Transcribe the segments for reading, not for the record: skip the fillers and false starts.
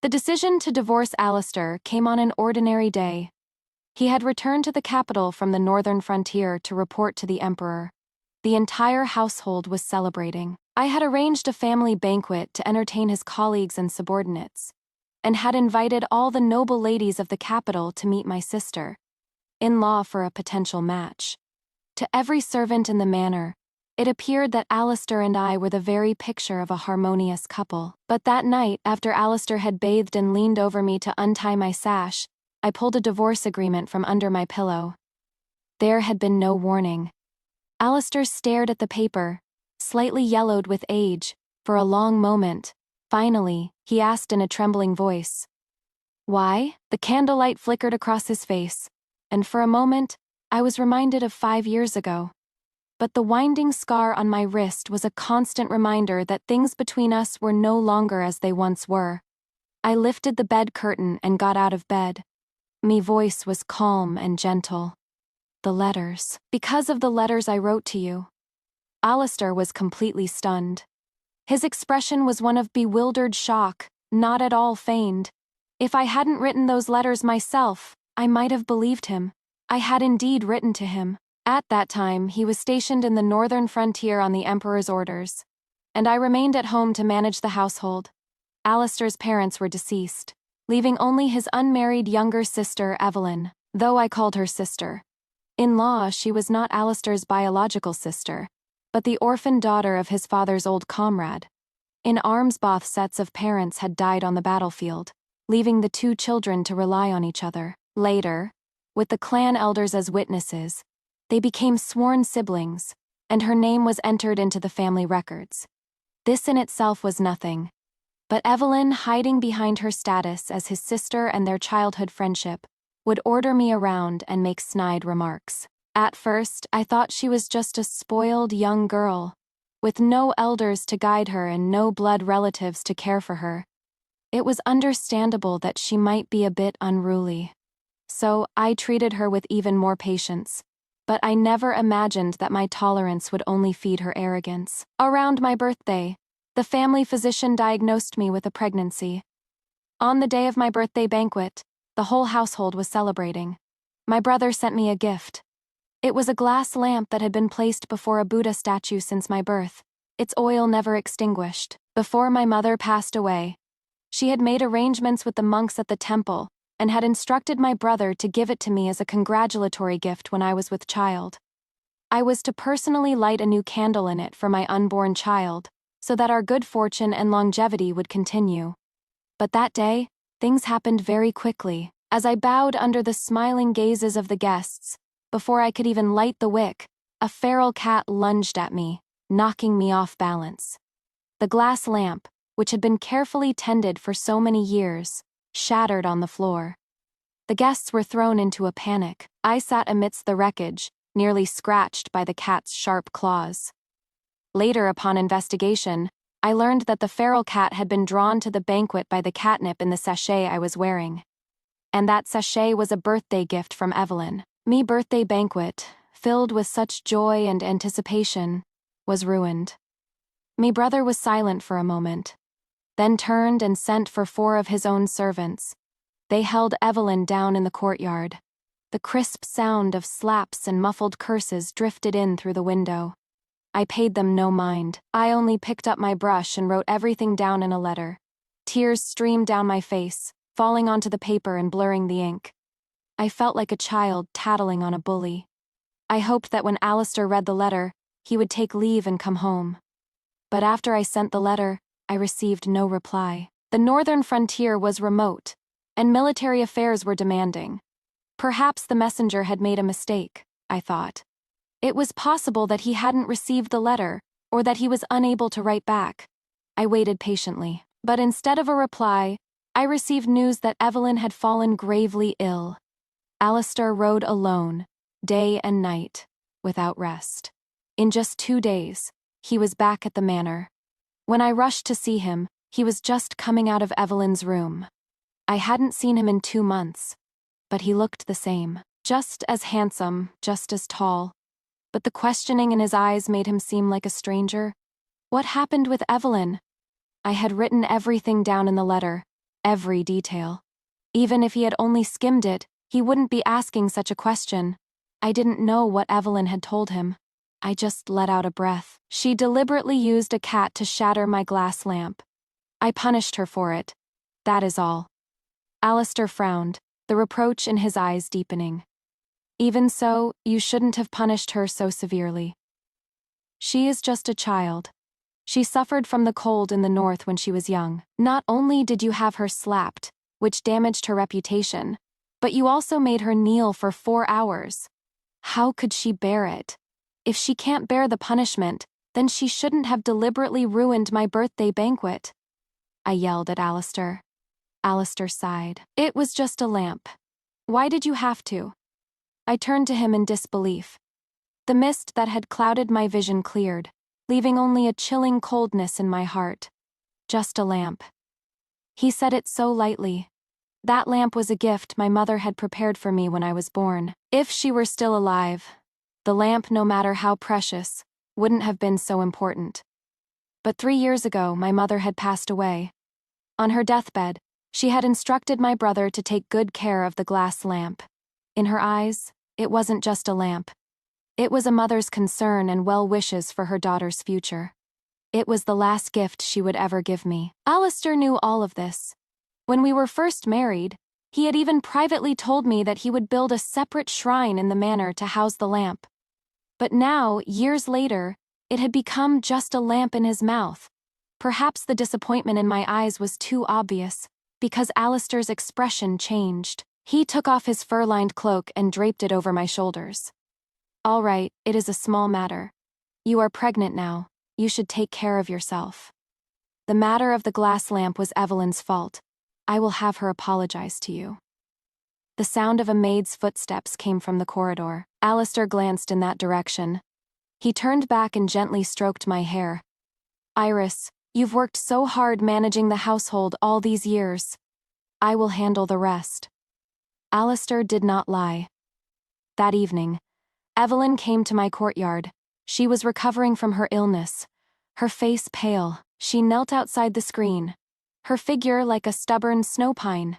The decision to divorce Alistair came on an ordinary day. He had returned to the capital from the northern frontier to report to the emperor. The entire household was celebrating. I had arranged a family banquet to entertain his colleagues and subordinates, and had invited all the noble ladies of the capital to meet my sister-in-law for a potential match. To every servant in the manor, it appeared that Alistair and I were the very picture of a harmonious couple. But that night, after Alistair had bathed and leaned over me to untie my sash, I pulled a divorce agreement from under my pillow. There had been no warning. Alistair stared at the paper, slightly yellowed with age, for a long moment. Finally, he asked in a trembling voice, "Why?" The candlelight flickered across his face, and for a moment, I was reminded of 5 years ago. But the winding scar on my wrist was a constant reminder that things between us were no longer as they once were. I lifted the bed curtain and got out of bed. My voice was calm and gentle. "The letters. Because of the letters I wrote to you." Alistair was completely stunned. His expression was one of bewildered shock, not at all feigned. If I hadn't written those letters myself, I might have believed him. I had indeed written to him. At that time, he was stationed in the northern frontier on the emperor's orders, and I remained at home to manage the household. Alistair's parents were deceased, leaving only his unmarried younger sister, Evelyn, though I called her sister. In law, she was not Alistair's biological sister, but the orphan daughter of his father's old comrade. In arms, both sets of parents had died on the battlefield, leaving the two children to rely on each other. Later, with the clan elders as witnesses, they became sworn siblings, and her name was entered into the family records. This in itself was nothing, but Evelyn, hiding behind her status as his sister and their childhood friendship, would order me around and make snide remarks. At first, I thought she was just a spoiled young girl, with no elders to guide her and no blood relatives to care for her. It was understandable that she might be a bit unruly. So I treated her with even more patience. But I never imagined that my tolerance would only feed her arrogance. Around my birthday, the family physician diagnosed me with a pregnancy. On the day of my birthday banquet, the whole household was celebrating. My brother sent me a gift. It was a glass lamp that had been placed before a Buddha statue since my birth, its oil never extinguished. Before my mother passed away, she had made arrangements with the monks at the temple and had instructed my brother to give it to me as a congratulatory gift when I was with child. I was to personally light a new candle in it for my unborn child, so that our good fortune and longevity would continue. But that day, things happened very quickly. As I bowed under the smiling gazes of the guests, before I could even light the wick, a feral cat lunged at me, knocking me off balance. The glass lamp, which had been carefully tended for so many years, shattered on the floor. The guests were thrown into a panic. I sat amidst the wreckage, nearly scratched by the cat's sharp claws. Later, upon investigation, I learned that the feral cat had been drawn to the banquet by the catnip in the sachet I was wearing. And that sachet was a birthday gift from Evelyn. Me birthday banquet, filled with such joy and anticipation, was ruined. Me brother was silent for a moment, then turned and sent for 4 of his own servants. They held Evelyn down in the courtyard. The crisp sound of slaps and muffled curses drifted in through the window. I paid them no mind. I only picked up my brush and wrote everything down in a letter. Tears streamed down my face, falling onto the paper and blurring the ink. I felt like a child tattling on a bully. I hoped that when Alistair read the letter, he would take leave and come home. But after I sent the letter, I received no reply. The northern frontier was remote, and military affairs were demanding. Perhaps the messenger had made a mistake, I thought. It was possible that he hadn't received the letter, or that he was unable to write back. I waited patiently, but instead of a reply, I received news that Evelyn had fallen gravely ill. Alistair rode alone, day and night, without rest. In just 2 days, he was back at the manor. When I rushed to see him, he was just coming out of Evelyn's room. I hadn't seen him in 2 months, but he looked the same. Just as handsome, just as tall. But the questioning in his eyes made him seem like a stranger. What happened with Evelyn? I had written everything down in the letter, every detail. Even if he had only skimmed it, he wouldn't be asking such a question. I didn't know what Evelyn had told him. I just let out a breath. She deliberately used a cat to shatter my glass lamp. I punished her for it. That is all. Alistair frowned, the reproach in his eyes deepening. Even so, you shouldn't have punished her so severely. She is just a child. She suffered from the cold in the north when she was young. Not only did you have her slapped, which damaged her reputation, but you also made her kneel for 4 hours. How could she bear it? If she can't bear the punishment, then she shouldn't have deliberately ruined my birthday banquet. I yelled at Alistair. Alistair sighed. It was just a lamp. Why did you have to? I turned to him in disbelief. The mist that had clouded my vision cleared, leaving only a chilling coldness in my heart. Just a lamp. He said it so lightly. That lamp was a gift my mother had prepared for me when I was born. If she were still alive, the lamp, no matter how precious, wouldn't have been so important. But 3 years ago, my mother had passed away. On her deathbed, she had instructed my brother to take good care of the glass lamp. In her eyes, it wasn't just a lamp. It was a mother's concern and well wishes for her daughter's future. It was the last gift she would ever give me. Alistair knew all of this. When we were first married, he had even privately told me that he would build a separate shrine in the manor to house the lamp. But now, years later, it had become just a lamp in his mouth. Perhaps the disappointment in my eyes was too obvious, because Alistair's expression changed. He took off his fur-lined cloak and draped it over my shoulders. All right, it is a small matter. You are pregnant now. You should take care of yourself. The matter of the glass lamp was Evelyn's fault. I will have her apologize to you. The sound of a maid's footsteps came from the corridor. Alistair glanced in that direction. He turned back and gently stroked my hair. Iris, you've worked so hard managing the household all these years. I will handle the rest. Alistair did not lie. That evening, Evelyn came to my courtyard. She was recovering from her illness. Her face pale, she knelt outside the screen, her figure like a stubborn snow pine.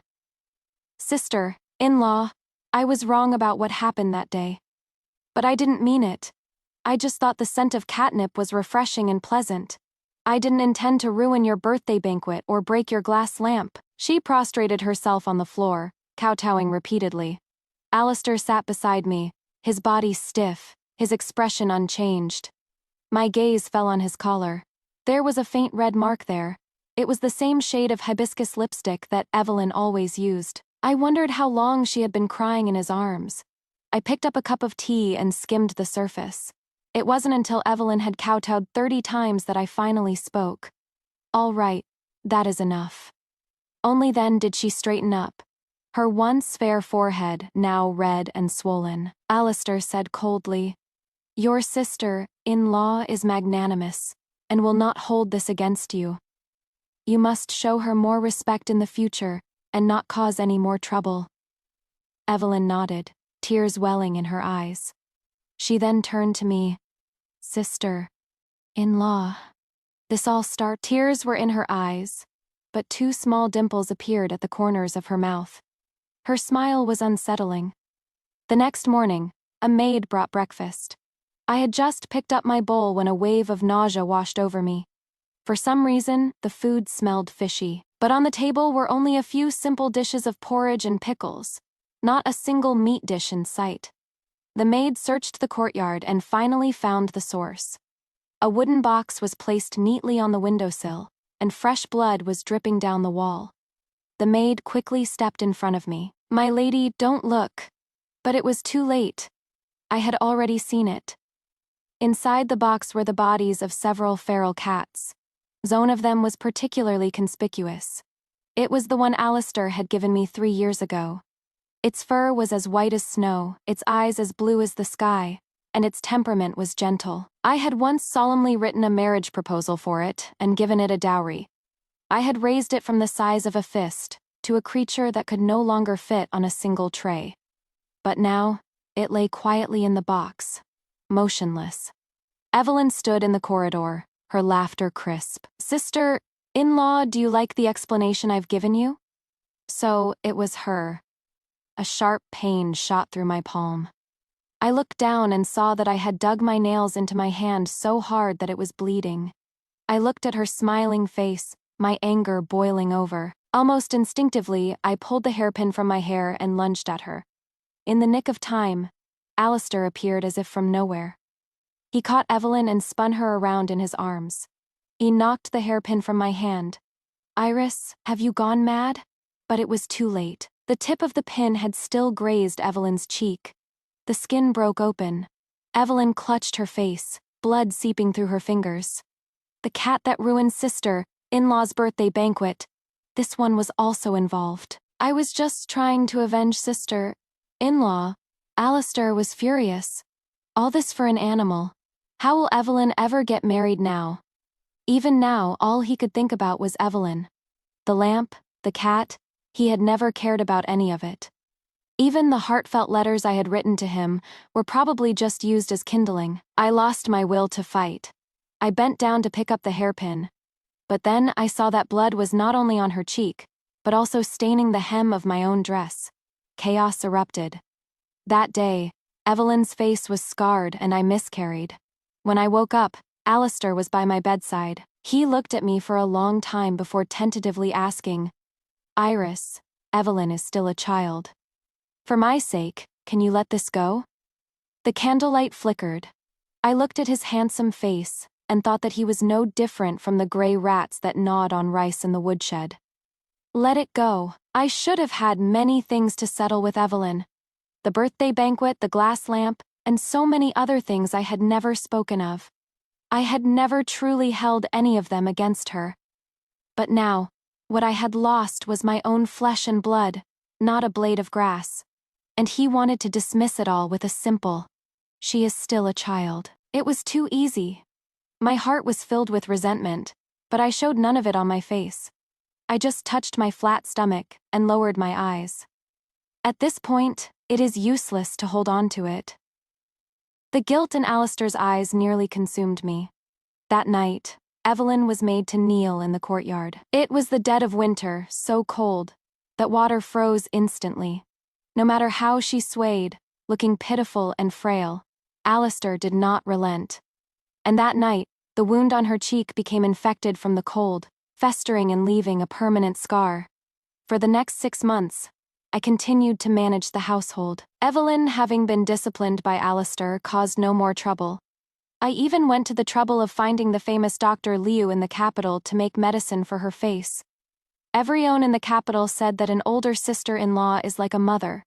Sister, in-law, I was wrong about what happened that day. But I didn't mean it. I just thought the scent of catnip was refreshing and pleasant. I didn't intend to ruin your birthday banquet or break your glass lamp. She prostrated herself on the floor, kowtowing repeatedly. Alistair sat beside me, his body stiff, his expression unchanged. My gaze fell on his collar. There was a faint red mark there. It was the same shade of hibiscus lipstick that Evelyn always used. I wondered how long she had been crying in his arms. I picked up a cup of tea and skimmed the surface. It wasn't until Evelyn had kowtowed 30 times that I finally spoke. All right, that is enough. Only then did she straighten up. Her once fair forehead, now red and swollen. Alistair said coldly, "Your sister-in-law is magnanimous, and will not hold this against you. You must show her more respect in the future, and not cause any more trouble." Evelyn nodded, tears welling in her eyes. She then turned to me. "Sister-in-law." This all started. Tears were in her eyes, but 2 small dimples appeared at the corners of her mouth. Her smile was unsettling. The next morning, a maid brought breakfast. I had just picked up my bowl when a wave of nausea washed over me. For some reason, the food smelled fishy, but on the table were only a few simple dishes of porridge and pickles, not a single meat dish in sight. The maid searched the courtyard and finally found the source. A wooden box was placed neatly on the windowsill, and fresh blood was dripping down the wall. The maid quickly stepped in front of me. "My lady, don't look." But it was too late. I had already seen it. Inside the box were the bodies of several feral cats. One of them was particularly conspicuous. It was the one Alistair had given me 3 years ago. Its fur was as white as snow, its eyes as blue as the sky, and its temperament was gentle. I had once solemnly written a marriage proposal for it and given it a dowry. I had raised it from the size of a fist to a creature that could no longer fit on a single tray. But now, it lay quietly in the box, motionless. Evelyn stood in the corridor, her laughter crisp. "Sister-in-law, do you like the explanation I've given you?" So, it was her. A sharp pain shot through my palm. I looked down and saw that I had dug my nails into my hand so hard that it was bleeding. I looked at her smiling face, my anger boiling over. Almost instinctively, I pulled the hairpin from my hair and lunged at her. In the nick of time, Alistair appeared as if from nowhere. He caught Evelyn and spun her around in his arms. He knocked the hairpin from my hand. "Iris, have you gone mad?" But it was too late. The tip of the pin had still grazed Evelyn's cheek. The skin broke open. Evelyn clutched her face, blood seeping through her fingers. The cat that ruined sister-in-law's birthday banquet. This one was also involved. I was just trying to avenge sister-in-law. Alistair was furious. All this for an animal. How will Evelyn ever get married now? Even now, all he could think about was Evelyn. The lamp, the cat, he had never cared about any of it. Even the heartfelt letters I had written to him were probably just used as kindling. I lost my will to fight. I bent down to pick up the hairpin. But then I saw that blood was not only on her cheek, but also staining the hem of my own dress. Chaos erupted. That day, Evelyn's face was scarred and I miscarried. When I woke up, Alistair was by my bedside. He looked at me for a long time before tentatively asking, "Iris, Evelyn is still a child. For my sake, can you let this go?" The candlelight flickered. I looked at his handsome face and thought that he was no different from the gray rats that gnawed on rice in the woodshed. Let it go. I should have had many things to settle with Evelyn. The birthday banquet, the glass lamp, and so many other things I had never spoken of. I had never truly held any of them against her. But now, what I had lost was my own flesh and blood, not a blade of grass. And he wanted to dismiss it all with a simple, "She is still a child." It was too easy. My heart was filled with resentment, but I showed none of it on my face. I just touched my flat stomach and lowered my eyes. At this point, it is useless to hold on to it. The guilt in Alistair's eyes nearly consumed me. That night, Evelyn was made to kneel in the courtyard. It was the dead of winter, so cold that water froze instantly. No matter how she swayed, looking pitiful and frail, Alistair did not relent. And that night, the wound on her cheek became infected from the cold, festering and leaving a permanent scar. For the next 6 months, I continued to manage the household. Evelyn, having been disciplined by Alistair, caused no more trouble. I even went to the trouble of finding the famous Dr. Liu in the capital to make medicine for her face. Everyone in the capital said that an older sister-in-law is like a mother.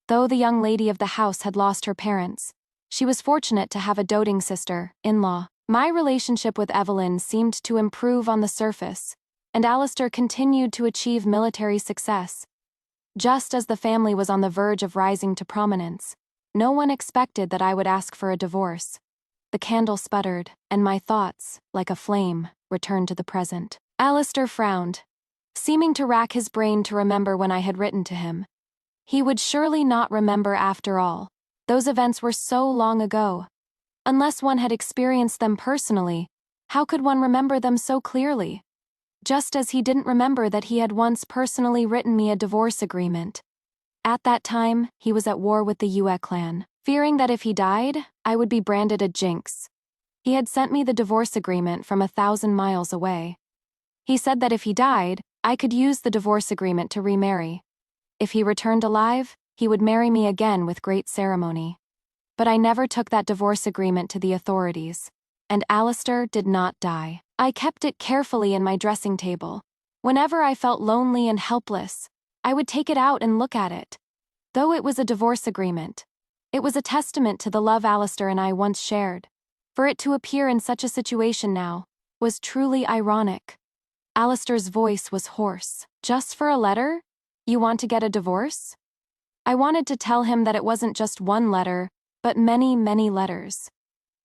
Though the young lady of the house had lost her parents, she was fortunate to have a doting sister-in-law. My relationship with Evelyn seemed to improve on the surface, and Alistair continued to achieve military success. Just as the family was on the verge of rising to prominence, no one expected that I would ask for a divorce. The candle sputtered, and my thoughts, like a flame, returned to the present. Alistair frowned, seeming to rack his brain to remember when I had written to him. He would surely not remember after all. Those events were so long ago. Unless one had experienced them personally, how could one remember them so clearly? Just as he didn't remember that he had once personally written me a divorce agreement. At that time, he was at war with the Yue clan, fearing that if he died, I would be branded a jinx. He had sent me the divorce agreement from 1,000 miles away. He said that if he died, I could use the divorce agreement to remarry. If he returned alive, he would marry me again with great ceremony. But I never took that divorce agreement to the authorities, and Alistair did not die. I kept it carefully in my dressing table. Whenever I felt lonely and helpless, I would take it out and look at it. Though it was a divorce agreement, it was a testament to the love Alistair and I once shared. For it to appear in such a situation now was truly ironic. Alistair's voice was hoarse. "Just for a letter? You want to get a divorce?" I wanted to tell him that it wasn't just one letter, but many, many letters.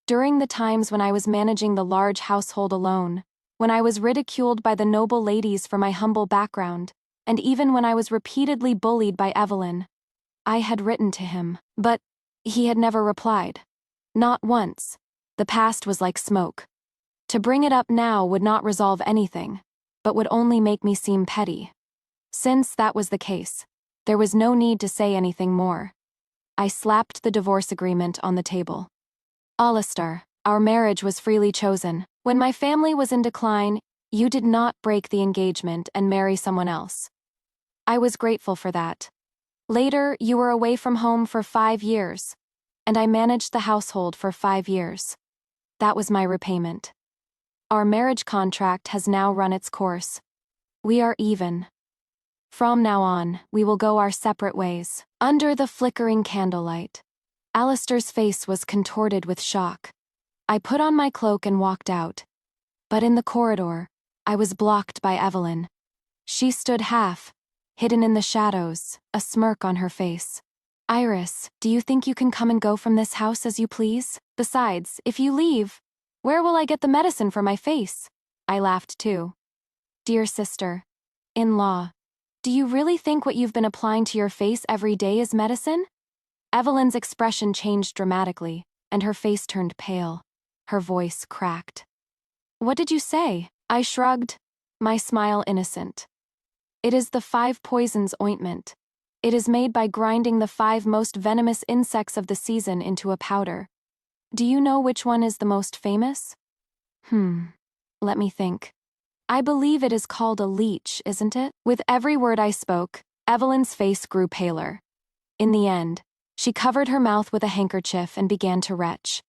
During the times when I was managing the large household alone, when I was ridiculed by the noble ladies for my humble background, and even when I was repeatedly bullied by Evelyn, I had written to him. But he had never replied. Not once. The past was like smoke. To bring it up now would not resolve anything, but would only make me seem petty. Since that was the case, there was no need to say anything more. I slapped the divorce agreement on the table. Alistair, our marriage was freely chosen. When my family was in decline, you did not break the engagement and marry someone else. I was grateful for that. Later, you were away from home for 5 years, and I managed the household for 5 years. That was my repayment. Our marriage contract has now run its course. We are even. From now on, we will go our separate ways. Under the flickering candlelight, Alistair's face was contorted with shock. I put on my cloak and walked out. But in the corridor, I was blocked by Evelyn. She stood half, hidden in the shadows, a smirk on her face. Iris, do you think you can come and go from this house as you please? Besides, if you leave, where will I get the medicine for my face? I laughed too. Dear sister, in-law, do you really think what you've been applying to your face every day is medicine? Evelyn's expression changed dramatically, and her face turned pale. Her voice cracked. What did you say? I shrugged, my smile innocent. It is the 5 poisons ointment. It is made by grinding the 5 most venomous insects of the season into a powder. Do you know which one is the most famous? Let me think. I believe it is called a leech, isn't it? With every word I spoke, Evelyn's face grew paler. In the end, she covered her mouth with a handkerchief and began to retch.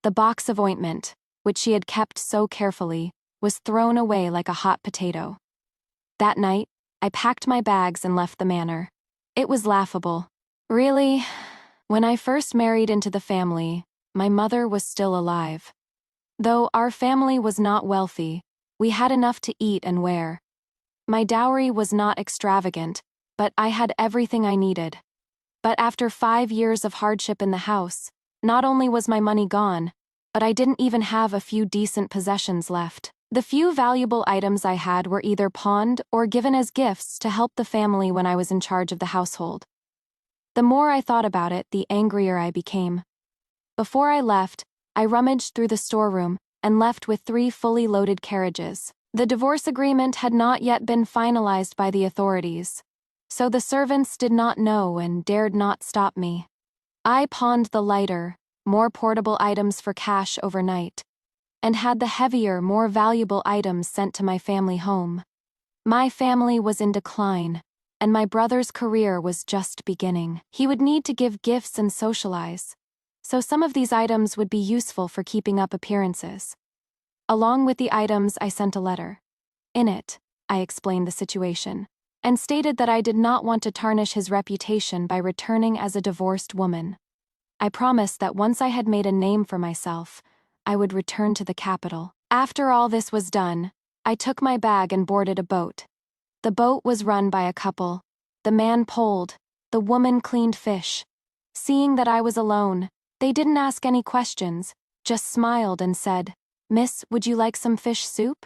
The box of ointment, which she had kept so carefully, was thrown away like a hot potato. That night, I packed my bags and left the manor. It was laughable. Really, when I first married into the family, my mother was still alive. Though our family was not wealthy, we had enough to eat and wear. My dowry was not extravagant, but I had everything I needed. But after 5 years of hardship in the house, not only was my money gone, but I didn't even have a few decent possessions left. The few valuable items I had were either pawned or given as gifts to help the family when I was in charge of the household. The more I thought about it, the angrier I became. Before I left, I rummaged through the storeroom and left with 3 fully loaded carriages. The divorce agreement had not yet been finalized by the authorities, so the servants did not know and dared not stop me. I pawned the lighter, more portable items for cash overnight, and had the heavier, more valuable items sent to my family home. My family was in decline, and my brother's career was just beginning. He would need to give gifts and socialize, so some of these items would be useful for keeping up appearances. Along with the items, I sent a letter. In it, I explained the situation, and stated that I did not want to tarnish his reputation by returning as a divorced woman. I promised that once I had made a name for myself, I would return to the capital. After all this was done, I took my bag and boarded a boat. The boat was run by a couple. The man poled, the woman cleaned fish. Seeing that I was alone, they didn't ask any questions, just smiled and said, "Miss, would you like some fish soup?"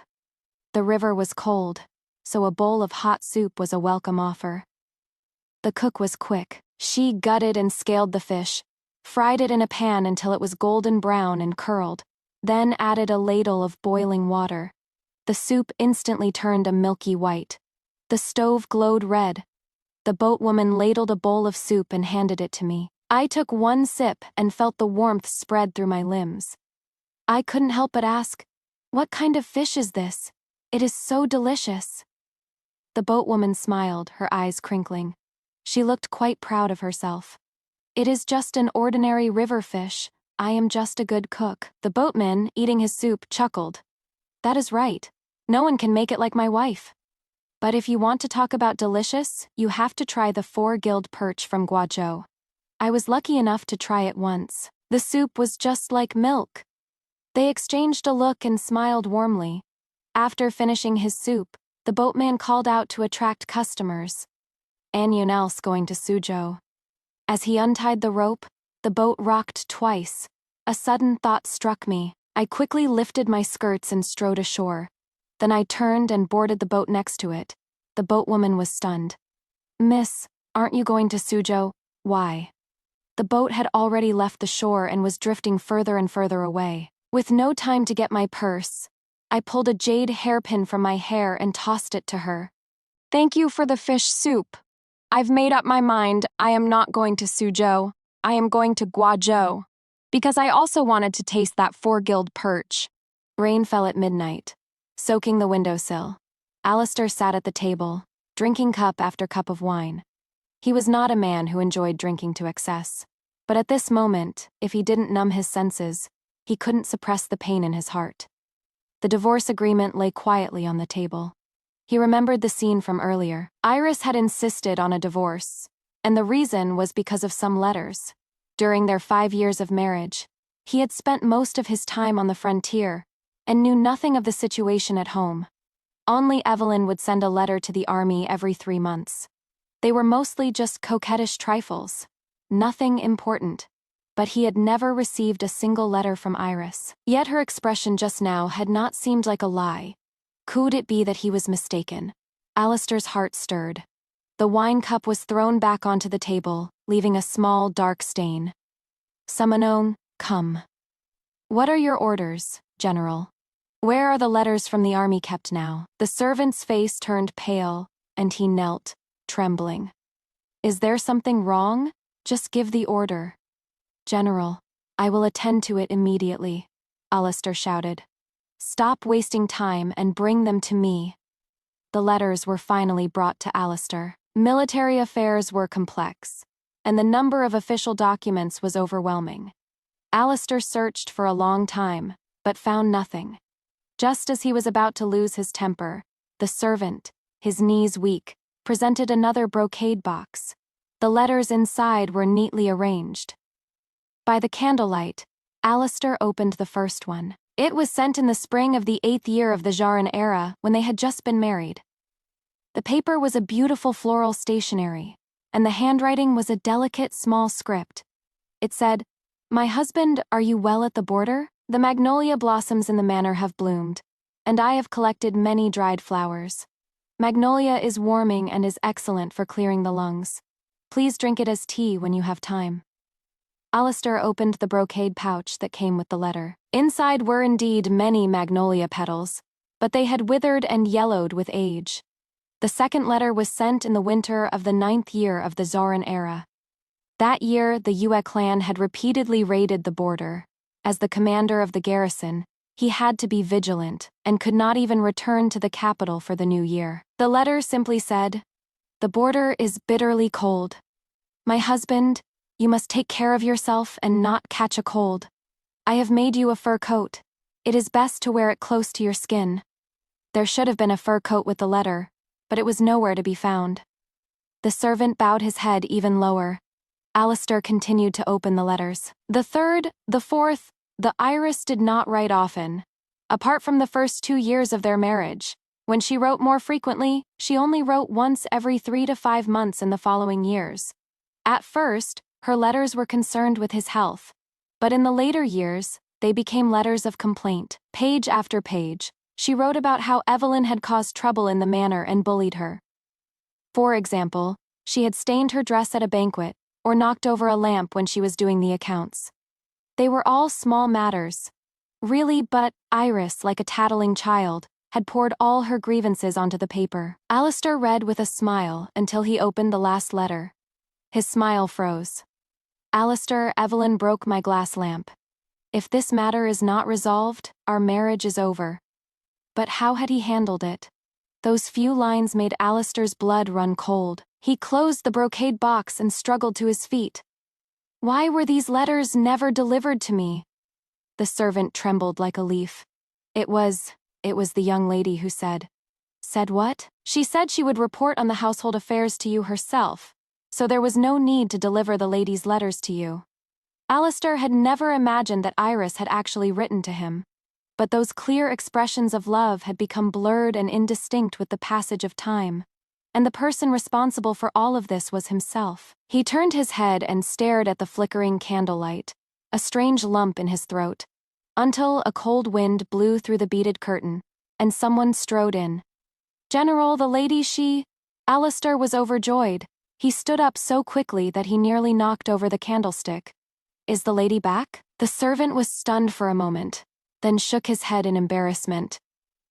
The river was cold, so a bowl of hot soup was a welcome offer. The cook was quick. She gutted and scaled the fish, fried it in a pan until it was golden brown and curled, then added a ladle of boiling water. The soup instantly turned a milky white. The stove glowed red. The boatwoman ladled a bowl of soup and handed it to me. I took one sip and felt the warmth spread through my limbs. I couldn't help but ask, "What kind of fish is this? It is so delicious." The boatwoman smiled, her eyes crinkling. She looked quite proud of herself. "It is just an ordinary river fish. I am just a good cook." The boatman, eating his soup, chuckled. "That is right. No one can make it like my wife. But if you want to talk about delicious, you have to try the 4-gilled perch from Guajou. I was lucky enough to try it once. The soup was just like milk." They exchanged a look and smiled warmly. After finishing his soup, the boatman called out to attract customers. "Anyone else going to Suzhou?" As he untied the rope, the boat rocked twice. A sudden thought struck me. I quickly lifted my skirts and strode ashore. Then I turned and boarded the boat next to it. The boatwoman was stunned. "Miss, aren't you going to Suzhou? Why?" The boat had already left the shore and was drifting further and further away. With no time to get my purse, I pulled a jade hairpin from my hair and tossed it to her. Thank you for the fish soup. I've made up my mind. I am not going to Suzhou. I am going to Guajou. Because I also wanted to taste that four-gilled perch. Rain fell at midnight, soaking the windowsill. Alistair sat at the table, drinking cup after cup of wine. He was not a man who enjoyed drinking to excess. But at this moment, if he didn't numb his senses, he couldn't suppress the pain in his heart. The divorce agreement lay quietly on the table. He remembered the scene from earlier. Iris had insisted on a divorce, and the reason was because of some letters. During their 5 years of marriage, he had spent most of his time on the frontier and knew nothing of the situation at home. Only Evelyn would send a letter to the army every 3 months. They were mostly just coquettish trifles. Nothing important. But he had never received a single letter from Iris. Yet her expression just now had not seemed like a lie. Could it be that he was mistaken? Alistair's heart stirred. The wine cup was thrown back onto the table, leaving a small, dark stain. Summonon, come. What are your orders, General? Where are the letters from the army kept now? The servant's face turned pale, and he knelt, trembling. Is there something wrong? Just give the order. General, I will attend to it immediately, Alistair shouted. Stop wasting time and bring them to me. The letters were finally brought to Alistair. Military affairs were complex, and the number of official documents was overwhelming. Alistair searched for a long time, but found nothing. Just as he was about to lose his temper, the servant, his knees weak, presented another brocade box. The letters inside were neatly arranged. By the candlelight, Alistair opened the first one. It was sent in the spring of the 8th year of the Guajou era, when they had just been married. The paper was a beautiful floral stationery, and the handwriting was a delicate small script. It said, "My husband, are you well at the border? The magnolia blossoms in the manor have bloomed, and I have collected many dried flowers. Magnolia is warming and is excellent for clearing the lungs. Please drink it as tea when you have time." Alistair opened the brocade pouch that came with the letter. Inside were indeed many magnolia petals, but they had withered and yellowed with age. The second letter was sent in the winter of the 9th year of the Guajou era. That year, the Yue clan had repeatedly raided the border. As the commander of the garrison, he had to be vigilant and could not even return to the capital for the new year. The letter simply said, "The border is bitterly cold. My husband, you must take care of yourself and not catch a cold. I have made you a fur coat. It is best to wear it close to your skin." There should have been a fur coat with the letter, but it was nowhere to be found. The servant bowed his head even lower. Alistair continued to open the letters. The third, the fourth, the Iris did not write often. Apart from the first 2 years of their marriage, when she wrote more frequently, she only wrote once every 3 to 5 months in the following years. At first, her letters were concerned with his health, but in the later years, they became letters of complaint. Page after page, she wrote about how Evelyn had caused trouble in the manor and bullied her. For example, she had stained her dress at a banquet, or knocked over a lamp when she was doing the accounts. They were all small matters, really, but Iris, like a tattling child, had poured all her grievances onto the paper. Alistair read with a smile until he opened the last letter. His smile froze. "Alistair, Evelyn broke my glass lamp. If this matter is not resolved, our marriage is over." But how had he handled it? Those few lines made Alistair's blood run cold. He closed the brocade box and struggled to his feet. Why were these letters never delivered to me? The servant trembled like a leaf. It was the young lady who said. Said what? She said she would report on the household affairs to you herself, so there was no need to deliver the lady's letters to you. Alistair had never imagined that Iris had actually written to him, but those clear expressions of love had become blurred and indistinct with the passage of time, and the person responsible for all of this was himself. He turned his head and stared at the flickering candlelight, a strange lump in his throat, until a cold wind blew through the beaded curtain, and someone strode in. "General, the lady, she..." Alistair was overjoyed. He stood up so quickly that he nearly knocked over the candlestick. "Is the lady back?" The servant was stunned for a moment, then shook his head in embarrassment.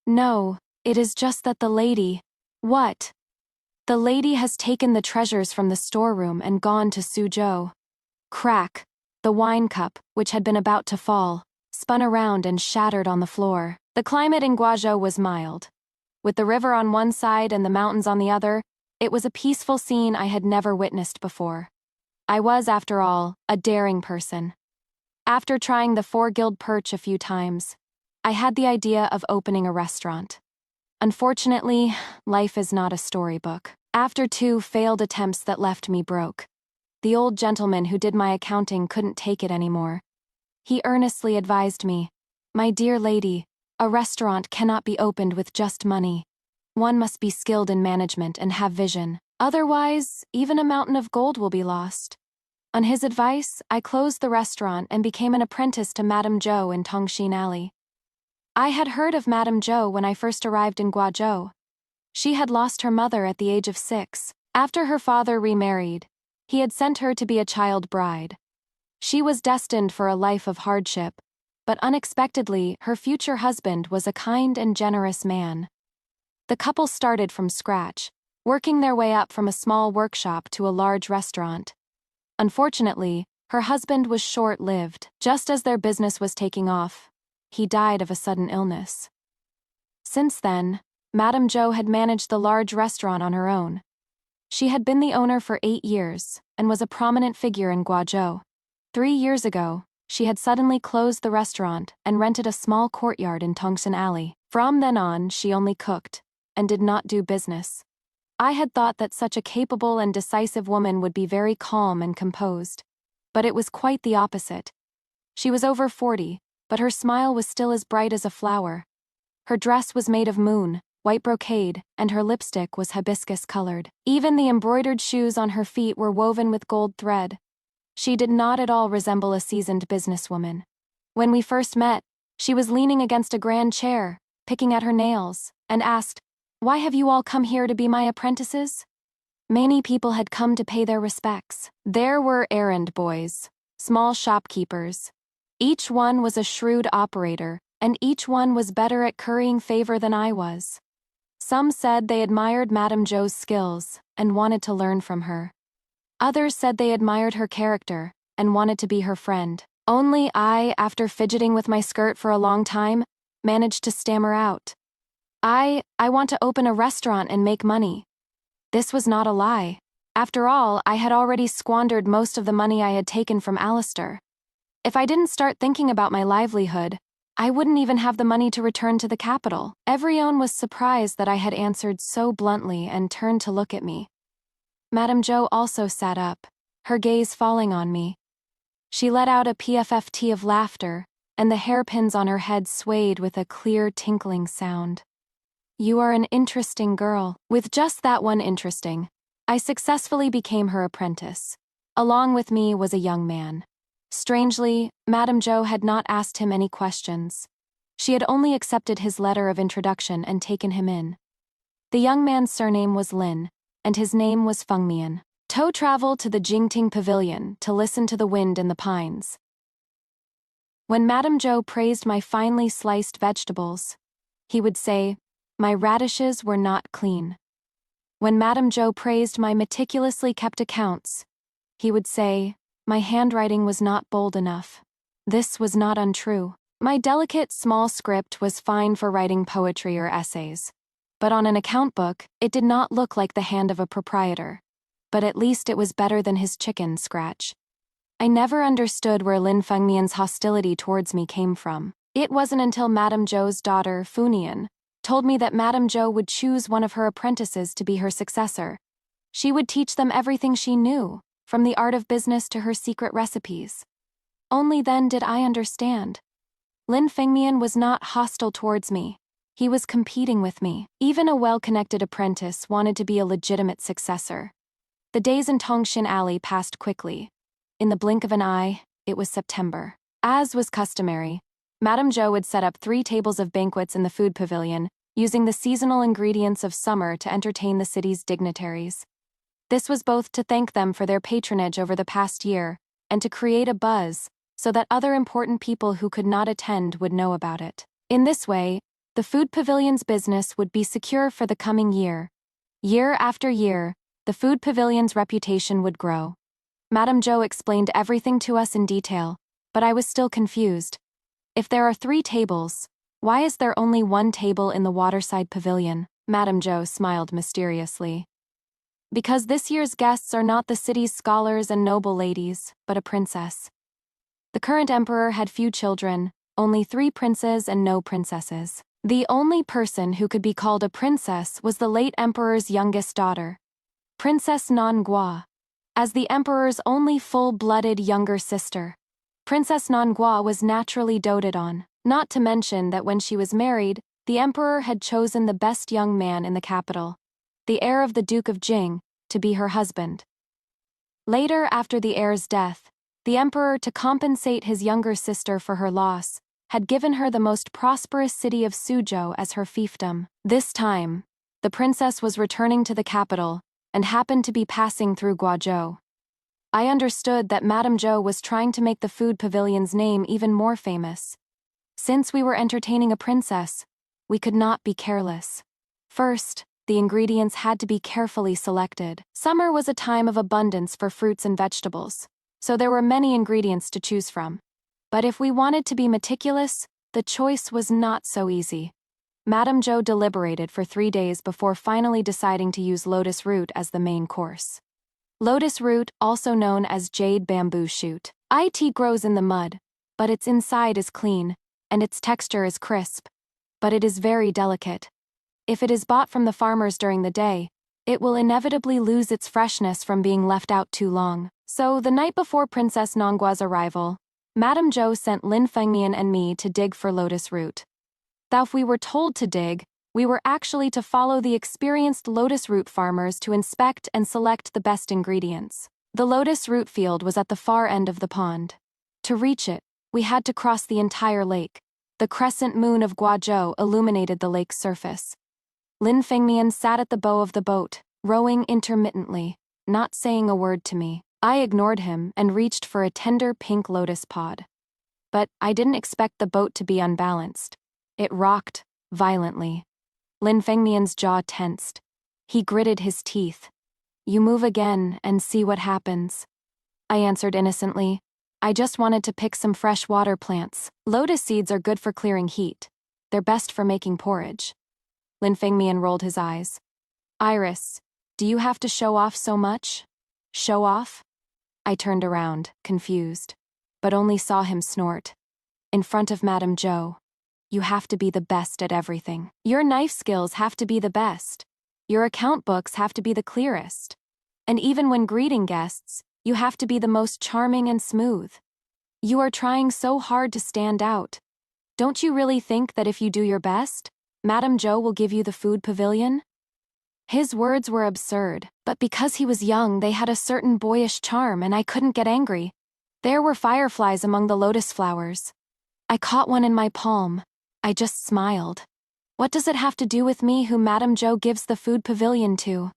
"No, it is just that the lady..." "What?" The lady has taken the treasures from the storeroom and gone to Suzhou. Crack. The wine cup, which had been about to fall, spun around and shattered on the floor. The climate in Guajou was mild. With the river on one side and the mountains on the other, it was a peaceful scene I had never witnessed before. I was, after all, a daring person. After trying the 4-guild perch a few times, I had the idea of opening a restaurant. Unfortunately, life is not a storybook. After 2 failed attempts that left me broke, the old gentleman who did my accounting couldn't take it anymore. He earnestly advised me, "My dear lady, a restaurant cannot be opened with just money. One must be skilled in management and have vision. Otherwise, even a mountain of gold will be lost." On his advice, I closed the restaurant and became an apprentice to Madame Zhou in Tongshin Alley. I had heard of Madame Zhou when I first arrived in Guajou. She had lost her mother at the age of 6. After her father remarried, he had sent her to be a child bride. She was destined for a life of hardship, but unexpectedly, her future husband was a kind and generous man. The couple started from scratch, working their way up from a small workshop to a large restaurant. Unfortunately, her husband was short-lived. Just as their business was taking off, he died of a sudden illness. Since then, Madame Zhou had managed the large restaurant on her own. She had been the owner for 8 years and was a prominent figure in Guajou. 3 years ago, she had suddenly closed the restaurant and rented a small courtyard in Tongshin Alley. From then on, she only cooked and did not do business. I had thought that such a capable and decisive woman would be very calm and composed, but it was quite the opposite. She was over 40, but her smile was still as bright as a flower. Her dress was made of moon, white brocade, and her lipstick was hibiscus-colored. Even the embroidered shoes on her feet were woven with gold thread. She did not at all resemble a seasoned businesswoman. When we first met, she was leaning against a grand chair, picking at her nails, and asked, "Why have you all come here to be my apprentices?" Many people had come to pay their respects. There were errand boys, small shopkeepers. Each one was a shrewd operator, and each one was better at currying favor than I was. Some said they admired Madame Zhou's skills and wanted to learn from her. Others said they admired her character and wanted to be her friend. Only I, after fidgeting with my skirt for a long time, managed to stammer out, I want to open a restaurant and make money." This was not a lie. After all, I had already squandered most of the money I had taken from Alistair. If I didn't start thinking about my livelihood, I wouldn't even have the money to return to the capital. Everyone was surprised that I had answered so bluntly and turned to look at me. Madame Zhou also sat up, her gaze falling on me. She let out a pfft of laughter, and the hairpins on her head swayed with a clear tinkling sound. "You are an interesting girl." With just that one interesting, I successfully became her apprentice. Along with me was a young man. Strangely, Madame Zhou had not asked him any questions. She had only accepted his letter of introduction and taken him in. The young man's surname was Lin, and his name was Fengmian. Tow traveled to the Jingting Pavilion to listen to the wind in the pines. When Madame Zhou praised my finely sliced vegetables, he would say, "My radishes were not clean." When Madame Zhou praised my meticulously kept accounts, he would say, "My handwriting was not bold enough." This was not untrue. My delicate small script was fine for writing poetry or essays, but on an account book, it did not look like the hand of a proprietor. But at least it was better than his chicken scratch. I never understood where Lin Fengmian's hostility towards me came from. It wasn't until Madame Zhou's daughter, Funian, told me that Madame Zhou would choose one of her apprentices to be her successor. She would teach them everything she knew, from the art of business to her secret recipes. Only then did I understand. Lin Fengmian was not hostile towards me. He was competing with me. Even a well-connected apprentice wanted to be a legitimate successor. The days in Tongshin Alley passed quickly. In the blink of an eye, it was September. As was customary, Madame Zhou would set up 3 tables of banquets in the food pavilion, using the seasonal ingredients of summer to entertain the city's dignitaries. This was both to thank them for their patronage over the past year and to create a buzz so that other important people who could not attend would know about it. In this way, the food pavilion's business would be secure for the coming year, Year after year, the food pavilion's reputation would grow. Madame Zhou explained everything to us in detail, but I was still confused. If there are 3 tables, why is there only 1 table in the waterside pavilion? Madame Zhou smiled mysteriously. Because this year's guests are not the city's scholars and noble ladies, but a princess. The current emperor had few children, only 3 princes and no princesses. The only person who could be called a princess was the late emperor's youngest daughter, Princess Nangua. As the emperor's only full-blooded younger sister, Princess Nangua was naturally doted on, not to mention that when she was married, the emperor had chosen the best young man in the capital, the heir of the Duke of Jing, to be her husband. Later, after the heir's death, the emperor, to compensate his younger sister for her loss, had given her the most prosperous city of Suzhou as her fiefdom. This time, the princess was returning to the capital and happened to be passing through Guajou. I understood that Madame Zhou was trying to make the food pavilion's name even more famous. Since we were entertaining a princess, we could not be careless. First, the ingredients had to be carefully selected. Summer was a time of abundance for fruits and vegetables, so there were many ingredients to choose from. But if we wanted to be meticulous, the choice was not so easy. Madame Zhou deliberated for 3 days before finally deciding to use lotus root as the main course. Lotus root, also known as jade bamboo shoot. It grows in the mud, but its inside is clean, and its texture is crisp. But it is very delicate. If it is bought from the farmers during the day, it will inevitably lose its freshness from being left out too long. So, the night before Princess Nangua's arrival, Madame Zhou sent Lin Fengmian and me to dig for lotus root. Though if we were told to dig, we were actually to follow the experienced lotus root farmers to inspect and select the best ingredients. The lotus root field was at the far end of the pond. To reach it, we had to cross the entire lake. The crescent moon of Guajou illuminated the lake's surface. Lin Fengmian sat at the bow of the boat, rowing intermittently, not saying a word to me. I ignored him and reached for a tender pink lotus pod. But I didn't expect the boat to be unbalanced. It rocked violently. Lin Fengmian's jaw tensed. He gritted his teeth. "You move again and see what happens." I answered innocently. "I just wanted to pick some fresh water plants. Lotus seeds are good for clearing heat. They're best for making porridge." Lin Fengmian rolled his eyes. "Iris, do you have to show off so much?" "Show off?" I turned around, confused, but only saw him snort. "In front of Madame Zhou. You have to be the best at everything. Your knife skills have to be the best. Your account books have to be the clearest. And even when greeting guests, you have to be the most charming and smooth. You are trying so hard to stand out. Don't you really think that if you do your best, Madame Zhou will give you the food pavilion?" His words were absurd, but because he was young they had a certain boyish charm and I couldn't get angry. There were fireflies among the lotus flowers. I caught one in my palm. I just smiled. What does it have to do with me who Madame Zhou gives the food pavilion to?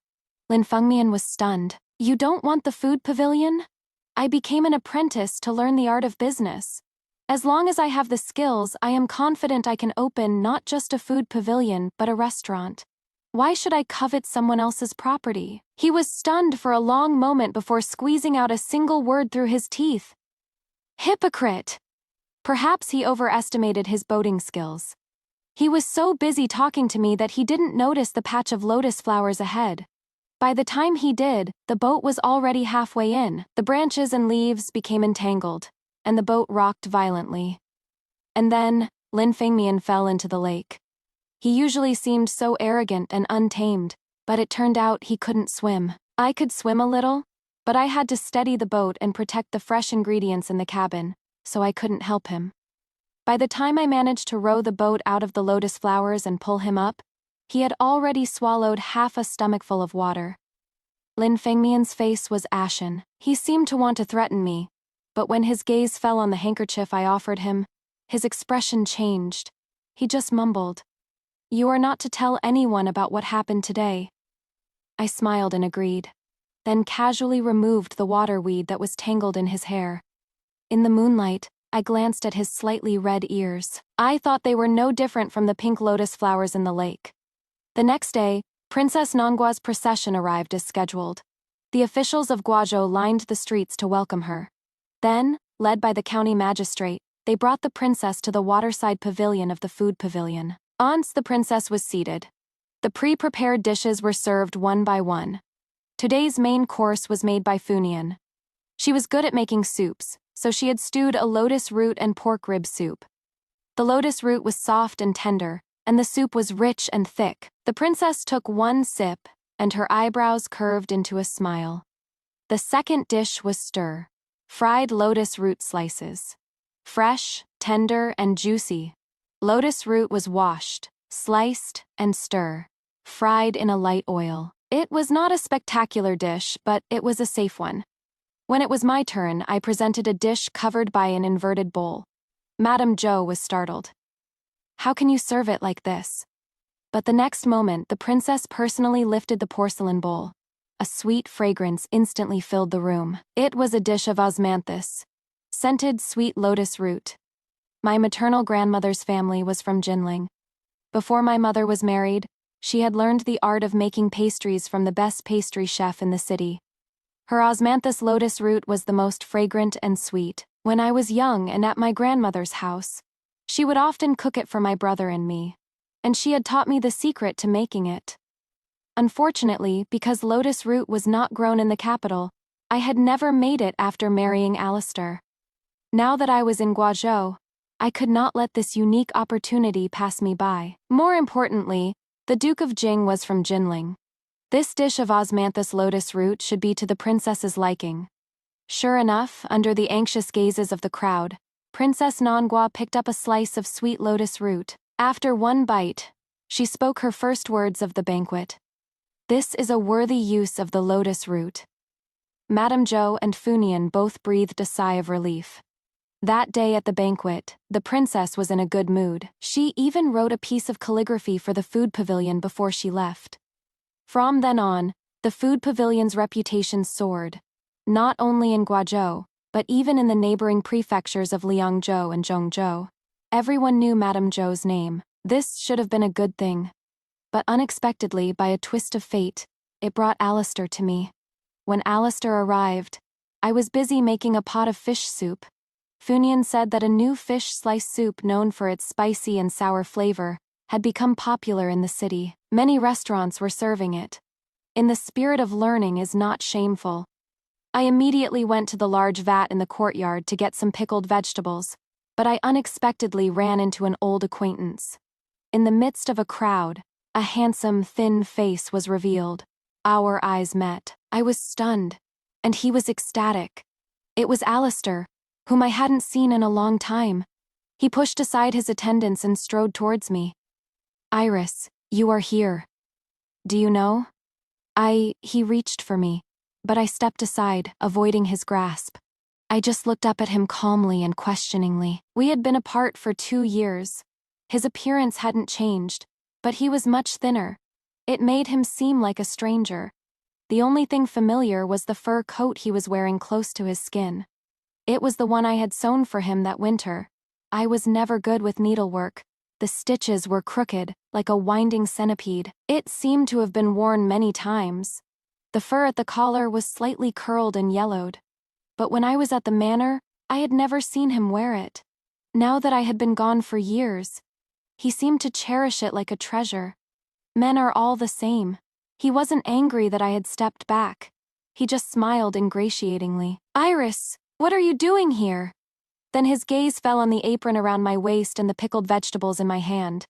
Lin Fengmian was stunned. "You don't want the food pavilion?" "I became an apprentice to learn the art of business. As long as I have the skills, I am confident I can open not just a food pavilion but a restaurant. Why should I covet someone else's property?" He was stunned for a long moment before squeezing out a single word through his teeth. "Hypocrite!" Perhaps he overestimated his boating skills. He was so busy talking to me that he didn't notice the patch of lotus flowers ahead. By the time he did, the boat was already halfway in. The branches and leaves became entangled, and the boat rocked violently. And then, Lin Fengmian fell into the lake. He usually seemed so arrogant and untamed, but it turned out he couldn't swim. I could swim a little, but I had to steady the boat and protect the fresh ingredients in the cabin, so I couldn't help him. By the time I managed to row the boat out of the lotus flowers and pull him up, he had already swallowed half a stomachful of water. Lin Fengmian's face was ashen. He seemed to want to threaten me, but when his gaze fell on the handkerchief I offered him, his expression changed. He just mumbled, "You are not to tell anyone about what happened today." I smiled and agreed, then casually removed the water weed that was tangled in his hair. In the moonlight, I glanced at his slightly red ears. I thought they were no different from the pink lotus flowers in the lake. The next day, Princess Nongua's procession arrived as scheduled. The officials of Guajou lined the streets to welcome her. Then, led by the county magistrate, they brought the princess to the waterside pavilion of the food pavilion. Once the princess was seated, the pre-prepared dishes were served one by one. Today's main course was made by Funian. She was good at making soups, so she had stewed a lotus root and pork rib soup. The lotus root was soft and tender, and the soup was rich and thick. The princess took one sip, and her eyebrows curved into a smile. The second dish was stir. Fried lotus root slices. Fresh, tender, and juicy. Lotus root was washed, sliced, and stir. Fried in a light oil. It was not a spectacular dish, but it was a safe one. When it was my turn, I presented a dish covered by an inverted bowl. Madame Zhou was startled. "How can you serve it like this?" But the next moment, the princess personally lifted the porcelain bowl. A sweet fragrance instantly filled the room. It was a dish of osmanthus, scented sweet lotus root. My maternal grandmother's family was from Jinling. Before my mother was married, she had learned the art of making pastries from the best pastry chef in the city. Her osmanthus lotus root was the most fragrant and sweet. When I was young and at my grandmother's house, she would often cook it for my brother and me, and she had taught me the secret to making it. Unfortunately, because lotus root was not grown in the capital, I had never made it after marrying Alistair. Now that I was in Guajou, I could not let this unique opportunity pass me by. More importantly, the Duke of Jing was from Jinling. This dish of osmanthus lotus root should be to the princess's liking. Sure enough, under the anxious gazes of the crowd, Princess Nongua picked up a slice of sweet lotus root. After one bite, she spoke her first words of the banquet. "This is a worthy use of the lotus root." Madame Zhou and Funian both breathed a sigh of relief. That day at the banquet, the princess was in a good mood. She even wrote a piece of calligraphy for the food pavilion before she left. From then on, the food pavilion's reputation soared, not only in Guajou, but even in the neighboring prefectures of Liangzhou and Zhongzhou. Everyone knew Madame Zhou's name. This should have been a good thing. But unexpectedly, by a twist of fate, it brought Alistair to me. When Alistair arrived, I was busy making a pot of fish soup. Funian said that a new fish slice soup known for its spicy and sour flavor had become popular in the city. Many restaurants were serving it. In the spirit of learning is not shameful. I immediately went to the large vat in the courtyard to get some pickled vegetables, but I unexpectedly ran into an old acquaintance. In the midst of a crowd, a handsome, thin face was revealed. Our eyes met. I was stunned, and he was ecstatic. It was Alistair, whom I hadn't seen in a long time. He pushed aside his attendants and strode towards me. "Iris, you are here. Do you know?" He reached for me, but I stepped aside, avoiding his grasp. I just looked up at him calmly and questioningly. We had been apart for 2 years. His appearance hadn't changed, but he was much thinner. It made him seem like a stranger. The only thing familiar was the fur coat he was wearing close to his skin. It was the one I had sewn for him that winter. I was never good with needlework. The stitches were crooked, like a winding centipede. It seemed to have been worn many times. The fur at the collar was slightly curled and yellowed. But when I was at the manor, I had never seen him wear it. Now that I had been gone for years, he seemed to cherish it like a treasure. Men are all the same. He wasn't angry that I had stepped back. He just smiled ingratiatingly. "Iris, what are you doing here?" Then his gaze fell on the apron around my waist and the pickled vegetables in my hand.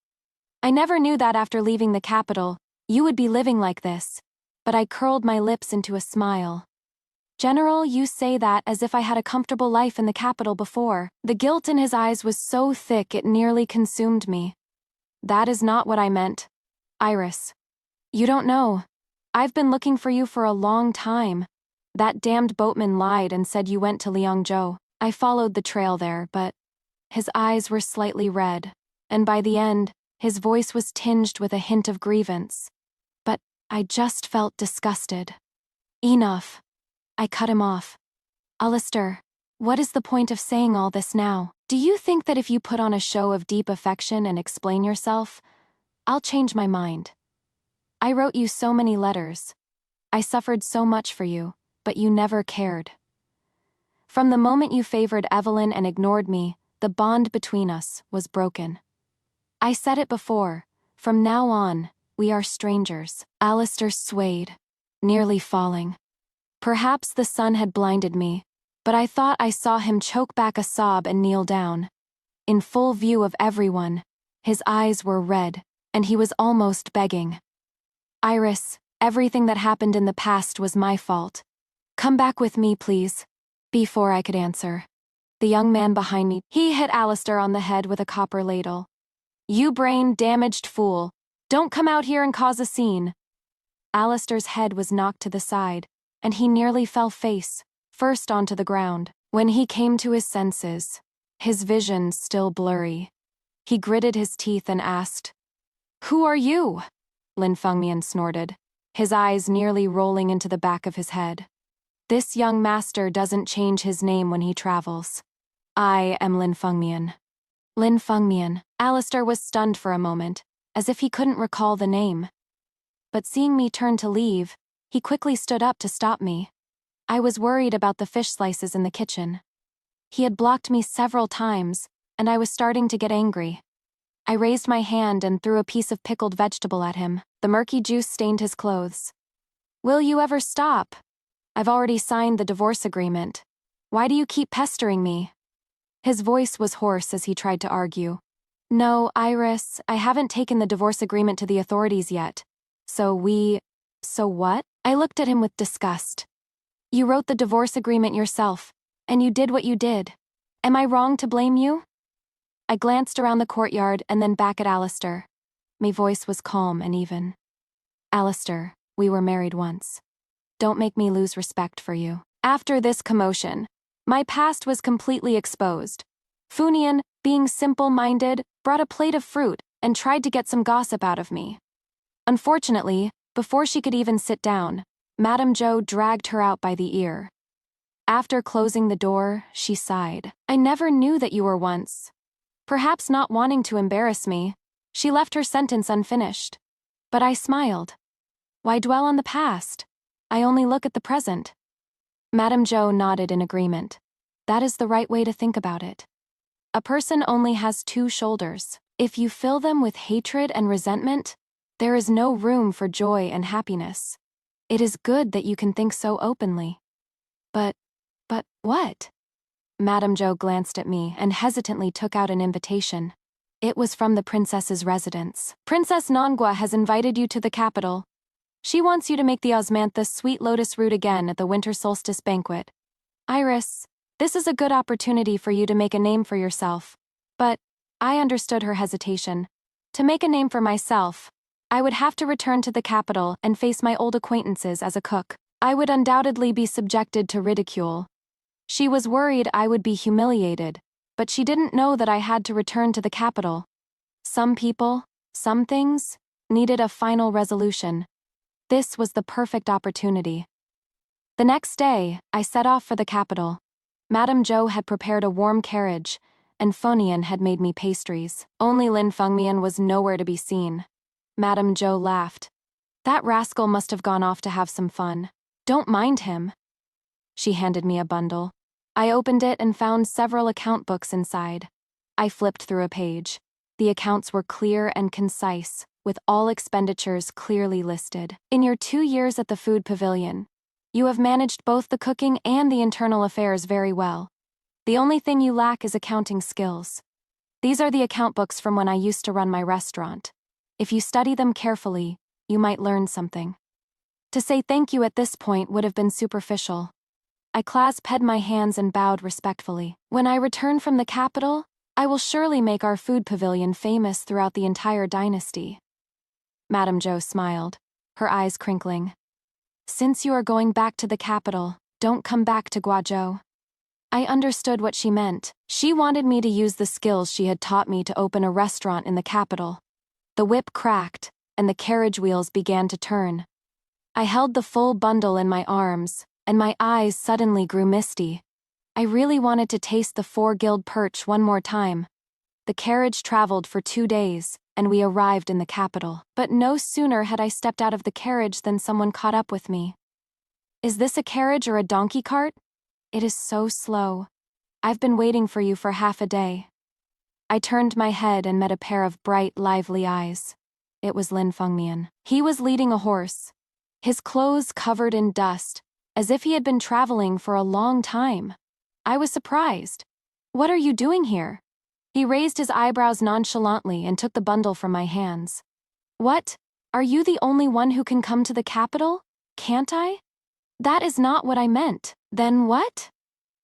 "I never knew that after leaving the capital, you would be living like this." But I curled my lips into a smile. "General, you say that as if I had a comfortable life in the capital before." The guilt in his eyes was so thick it nearly consumed me. "That is not what I meant. Iris. You don't know. I've been looking for you for a long time. That damned boatman lied and said you went to Liangzhou. I followed the trail there, but..." His eyes were slightly red, and by the end, his voice was tinged with a hint of grievance. But I just felt disgusted. "Enough." I cut him off. "Alistair, what is the point of saying all this now? Do you think that if you put on a show of deep affection and explain yourself, I'll change my mind?" I wrote you so many letters. I suffered so much for you, but you never cared. From the moment you favored Evelyn and ignored me, the bond between us was broken. I said it before, from now on, we are strangers. Alistair swayed, nearly falling. Perhaps the sun had blinded me, but I thought I saw him choke back a sob and kneel down. In full view of everyone, his eyes were red, and he was almost begging. Iris, everything that happened in the past was my fault. Come back with me, please. Before I could answer, the young man behind me, he hit Alistair on the head with a copper ladle. You brain-damaged fool. Don't come out here and cause a scene. Alistair's head was knocked to the side, and he nearly fell face first onto the ground. When he came to his senses, his vision still blurry, he gritted his teeth and asked, "Who are you?" Lin Fengmian snorted, his eyes nearly rolling into the back of his head. This young master doesn't change his name when he travels. I am Lin Fengmian. Lin Fengmian. Alistair was stunned for a moment, as if he couldn't recall the name. But seeing me turn to leave, he quickly stood up to stop me. I was worried about the fish slices in the kitchen. He had blocked me several times, and I was starting to get angry. I raised my hand and threw a piece of pickled vegetable at him. The murky juice stained his clothes. Will you ever stop? I've already signed the divorce agreement. Why do you keep pestering me? His voice was hoarse as he tried to argue. No, Iris, I haven't taken the divorce agreement to the authorities yet. So what? I looked at him with disgust. You wrote the divorce agreement yourself, and you did what you did. Am I wrong to blame you? I glanced around the courtyard and then back at Alistair. My voice was calm and even. Alistair, we were married once. Don't make me lose respect for you. After this commotion, my past was completely exposed. Funian, being simple-minded, brought a plate of fruit and tried to get some gossip out of me. Unfortunately, before she could even sit down, Madame Zhou dragged her out by the ear. After closing the door, she sighed. I never knew that you were once. Perhaps not wanting to embarrass me, she left her sentence unfinished. But I smiled. Why dwell on the past? I only look at the present. Madame Zhou nodded in agreement. That is the right way to think about it. A person only has two shoulders. If you fill them with hatred and resentment, there is no room for joy and happiness. It is good that you can think so openly. But what? Madame Zhou glanced at me and hesitantly took out an invitation. It was from the princess's residence. Princess Nangua has invited you to the capital. She wants you to make the osmanthus sweet lotus root again at the winter solstice banquet. Iris, this is a good opportunity for you to make a name for yourself. But I understood her hesitation. To make a name for myself, I would have to return to the capital and face my old acquaintances as a cook. I would undoubtedly be subjected to ridicule. She was worried I would be humiliated, but she didn't know that I had to return to the capital. Some people, some things, needed a final resolution. This was the perfect opportunity. The next day, I set off for the capital. Madame Zhou had prepared a warm carriage, and Fonian had made me pastries. Only Lin Fengmian was nowhere to be seen. Madame Zhou laughed. That rascal must have gone off to have some fun. Don't mind him. She handed me a bundle. I opened it and found several account books inside. I flipped through a page. The accounts were clear and concise, with all expenditures clearly listed. In your 2 years at the food pavilion, you have managed both the cooking and the internal affairs very well. The only thing you lack is accounting skills. These are the account books from when I used to run my restaurant. If you study them carefully, you might learn something. To say thank you at this point would have been superficial. I clasped my hands and bowed respectfully. When I return from the capital, I will surely make our food pavilion famous throughout the entire dynasty. Madame Zhou smiled, her eyes crinkling. Since you are going back to the capital, don't come back to Guajou. I understood what she meant. She wanted me to use the skills she had taught me to open a restaurant in the capital. The whip cracked, and the carriage wheels began to turn. I held the full bundle in my arms, and my eyes suddenly grew misty. I really wanted to taste the 4-guild perch one more time. The carriage traveled for 2 days, and we arrived in the capital. But no sooner had I stepped out of the carriage than someone caught up with me. "Is this a carriage or a donkey cart? It is so slow. I've been waiting for you for half a day." I turned my head and met a pair of bright, lively eyes. It was Lin Fengmian. He was leading a horse, his clothes covered in dust, as if he had been traveling for a long time. I was surprised. "What are you doing here?" He raised his eyebrows nonchalantly and took the bundle from my hands. "What? Are you the only one who can come to the capital? Can't I?" "That is not what I meant." "Then what?"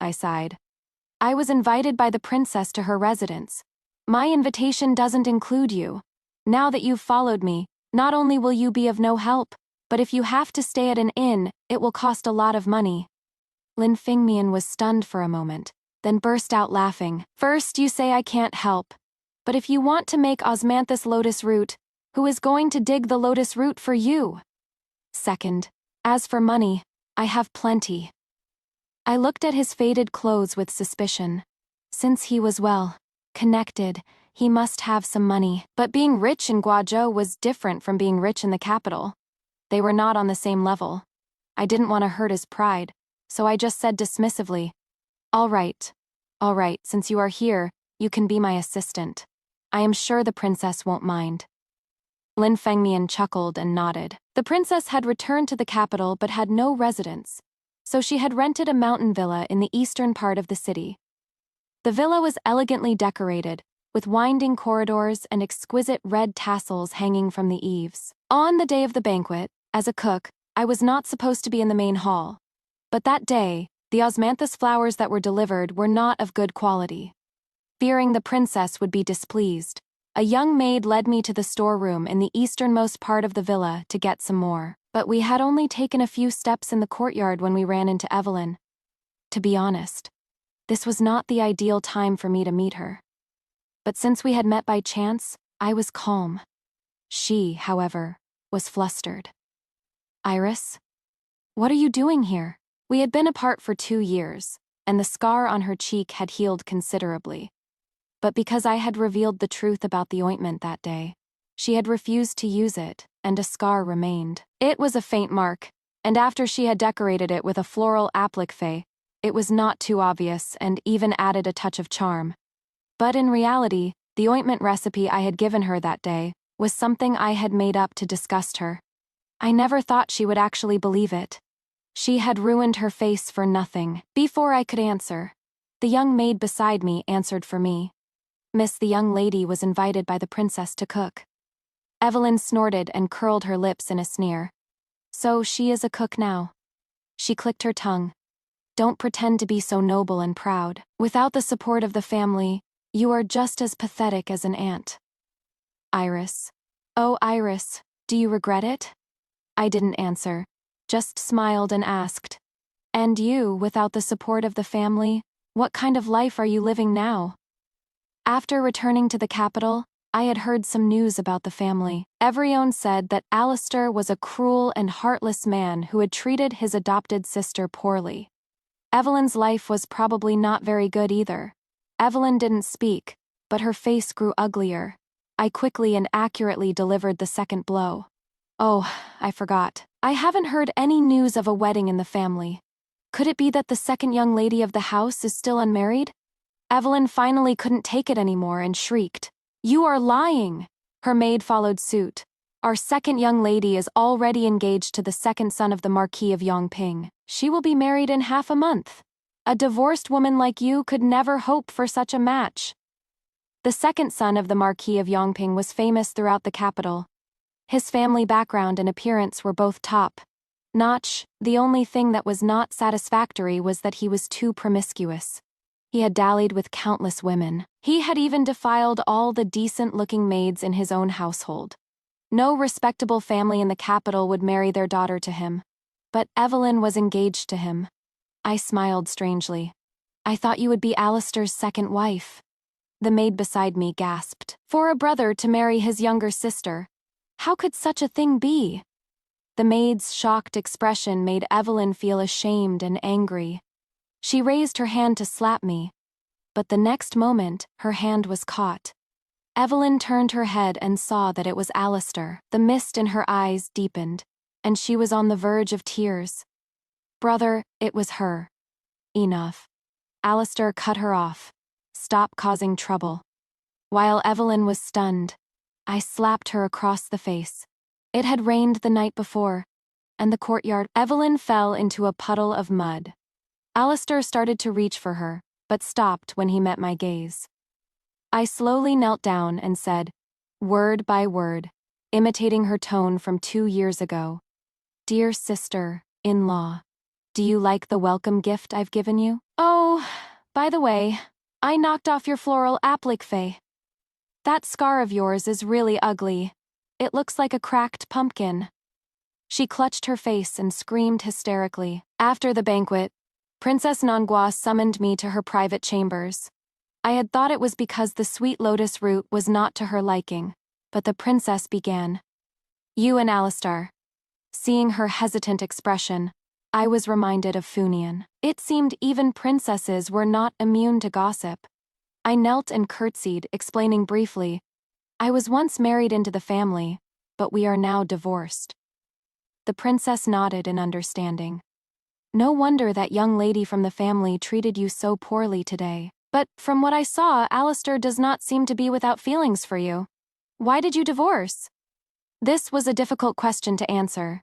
I sighed. "I was invited by the princess to her residence. My invitation doesn't include you. Now that you've followed me, not only will you be of no help, but if you have to stay at an inn, it will cost a lot of money." Lin Fengmian was stunned for a moment, then burst out laughing. "First you say I can't help. But if you want to make osmanthus lotus root, who is going to dig the lotus root for you? Second, as for money, I have plenty." I looked at his faded clothes with suspicion. Since he was connected, he must have some money. But being rich in Guajou was different from being rich in the capital. They were not on the same level. I didn't want to hurt his pride, so I just said dismissively, All right, since you are here, you can be my assistant. I am sure the princess won't mind." Lin Fengmian chuckled and nodded. The princess had returned to the capital but had no residence, so she had rented a mountain villa in the eastern part of the city. The villa was elegantly decorated, with winding corridors and exquisite red tassels hanging from the eaves. On the day of the banquet, as a cook, I was not supposed to be in the main hall. But that day, the osmanthus flowers that were delivered were not of good quality. Fearing the princess would be displeased, a young maid led me to the storeroom in the easternmost part of the villa to get some more. But we had only taken a few steps in the courtyard when we ran into Evelyn. To be honest, this was not the ideal time for me to meet her. But since we had met by chance, I was calm. She, however, was flustered. "Iris? What are you doing here?" We had been apart for 2 years, and the scar on her cheek had healed considerably. But because I had revealed the truth about the ointment that day, she had refused to use it, and a scar remained. It was a faint mark, and after she had decorated it with a floral applique fay, it was not too obvious and even added a touch of charm. But in reality, the ointment recipe I had given her that day was something I had made up to disgust her. I never thought she would actually believe it. She had ruined her face for nothing. Before I could answer, the young maid beside me answered for me. "Miss, the young lady was invited by the princess to cook." Evelyn snorted and curled her lips in a sneer. "So she is a cook now." She clicked her tongue. "Don't pretend to be so noble and proud. Without the support of the family, you are just as pathetic as an ant." "Iris. Oh, Iris, do you regret it?" I didn't answer, just smiled and asked, "And you, without the support of the family, what kind of life are you living now?" After returning to the capital, I had heard some news about the family. Everyone said that Alistair was a cruel and heartless man who had treated his adopted sister poorly. Evelyn's life was probably not very good either. Evelyn didn't speak, but her face grew uglier. I quickly and accurately delivered the second blow. "Oh, I forgot. I haven't heard any news of a wedding in the family. Could it be that the second young lady of the house is still unmarried?" Evelyn finally couldn't take it anymore and shrieked, "You are lying!" Her maid followed suit. "Our second young lady is already engaged to the second son of the Marquis of Yongping. She will be married in half a month. A divorced woman like you could never hope for such a match." The second son of the Marquis of Yongping was famous throughout the capital. His family background and appearance were both top-notch. The only thing that was not satisfactory was that he was too promiscuous. He had dallied with countless women. He had even defiled all the decent-looking maids in his own household. No respectable family in the capital would marry their daughter to him. But Evelyn was engaged to him. I smiled strangely. "I thought you would be Alistair's second wife." The maid beside me gasped. "For a brother to marry his younger sister. How could such a thing be?" The maid's shocked expression made Evelyn feel ashamed and angry. She raised her hand to slap me. but the next moment, her hand was caught. Evelyn turned her head and saw that it was Alistair. The mist in her eyes deepened, and she was on the verge of tears. Brother, it was her. Enough. Alistair cut her off. Stop causing trouble. While Evelyn was stunned, I slapped her across the face. It had rained the night before, and the courtyard. Evelyn fell into a puddle of mud. Alistair started to reach for her, but stopped when he met my gaze. I slowly knelt down and said, word by word, imitating her tone from 2 years ago. Dear sister-in-law, do you like the welcome gift I've given you? Oh, by the way, I knocked off your floral applique fay. That scar of yours is really ugly. It looks like a cracked pumpkin. She clutched her face and screamed hysterically. After the banquet, Princess Nangua summoned me to her private chambers. I had thought it was because the sweet lotus root was not to her liking, but the princess began. You and Alistair. Seeing her hesitant expression, I was reminded of Funian. It seemed even princesses were not immune to gossip. I knelt and curtsied, explaining briefly, I was once married into the family, but we are now divorced. The princess nodded in understanding. No wonder that young lady from the family treated you so poorly today. But from what I saw, Alistair does not seem to be without feelings for you. Why did you divorce? This was a difficult question to answer.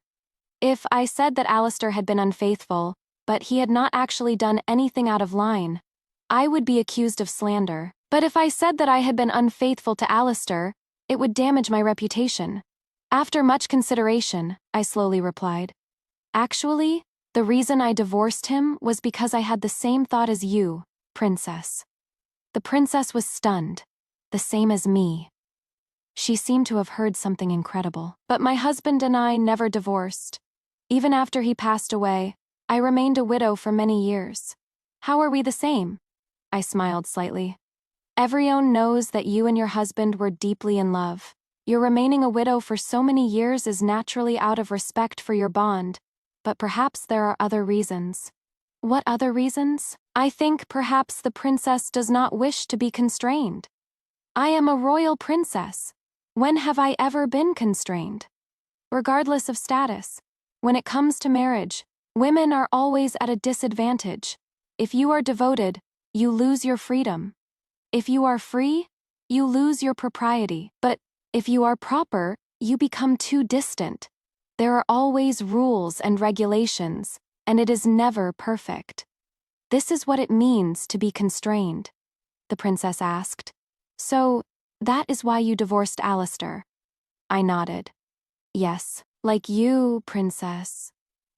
If I said that Alistair had been unfaithful, but he had not actually done anything out of line, I would be accused of slander. But if I said that I had been unfaithful to Alistair, it would damage my reputation. After much consideration, I slowly replied. Actually, the reason I divorced him was because I had the same thought as you, princess. The princess was stunned, the same as me. She seemed to have heard something incredible. But my husband and I never divorced. Even after he passed away, I remained a widow for many years. How are we the same? I smiled slightly. Everyone knows that you and your husband were deeply in love. Your remaining a widow for so many years is naturally out of respect for your bond, but perhaps there are other reasons. What other reasons? I think perhaps the princess does not wish to be constrained. I am a royal princess. When have I ever been constrained? Regardless of status, when it comes to marriage, women are always at a disadvantage. If you are devoted, you lose your freedom. If you are free, you lose your propriety. But if you are proper, you become too distant. There are always rules and regulations, and it is never perfect. This is what it means to be constrained, the princess asked. So, that is why you divorced Alistair. I nodded. Yes, like you, princess.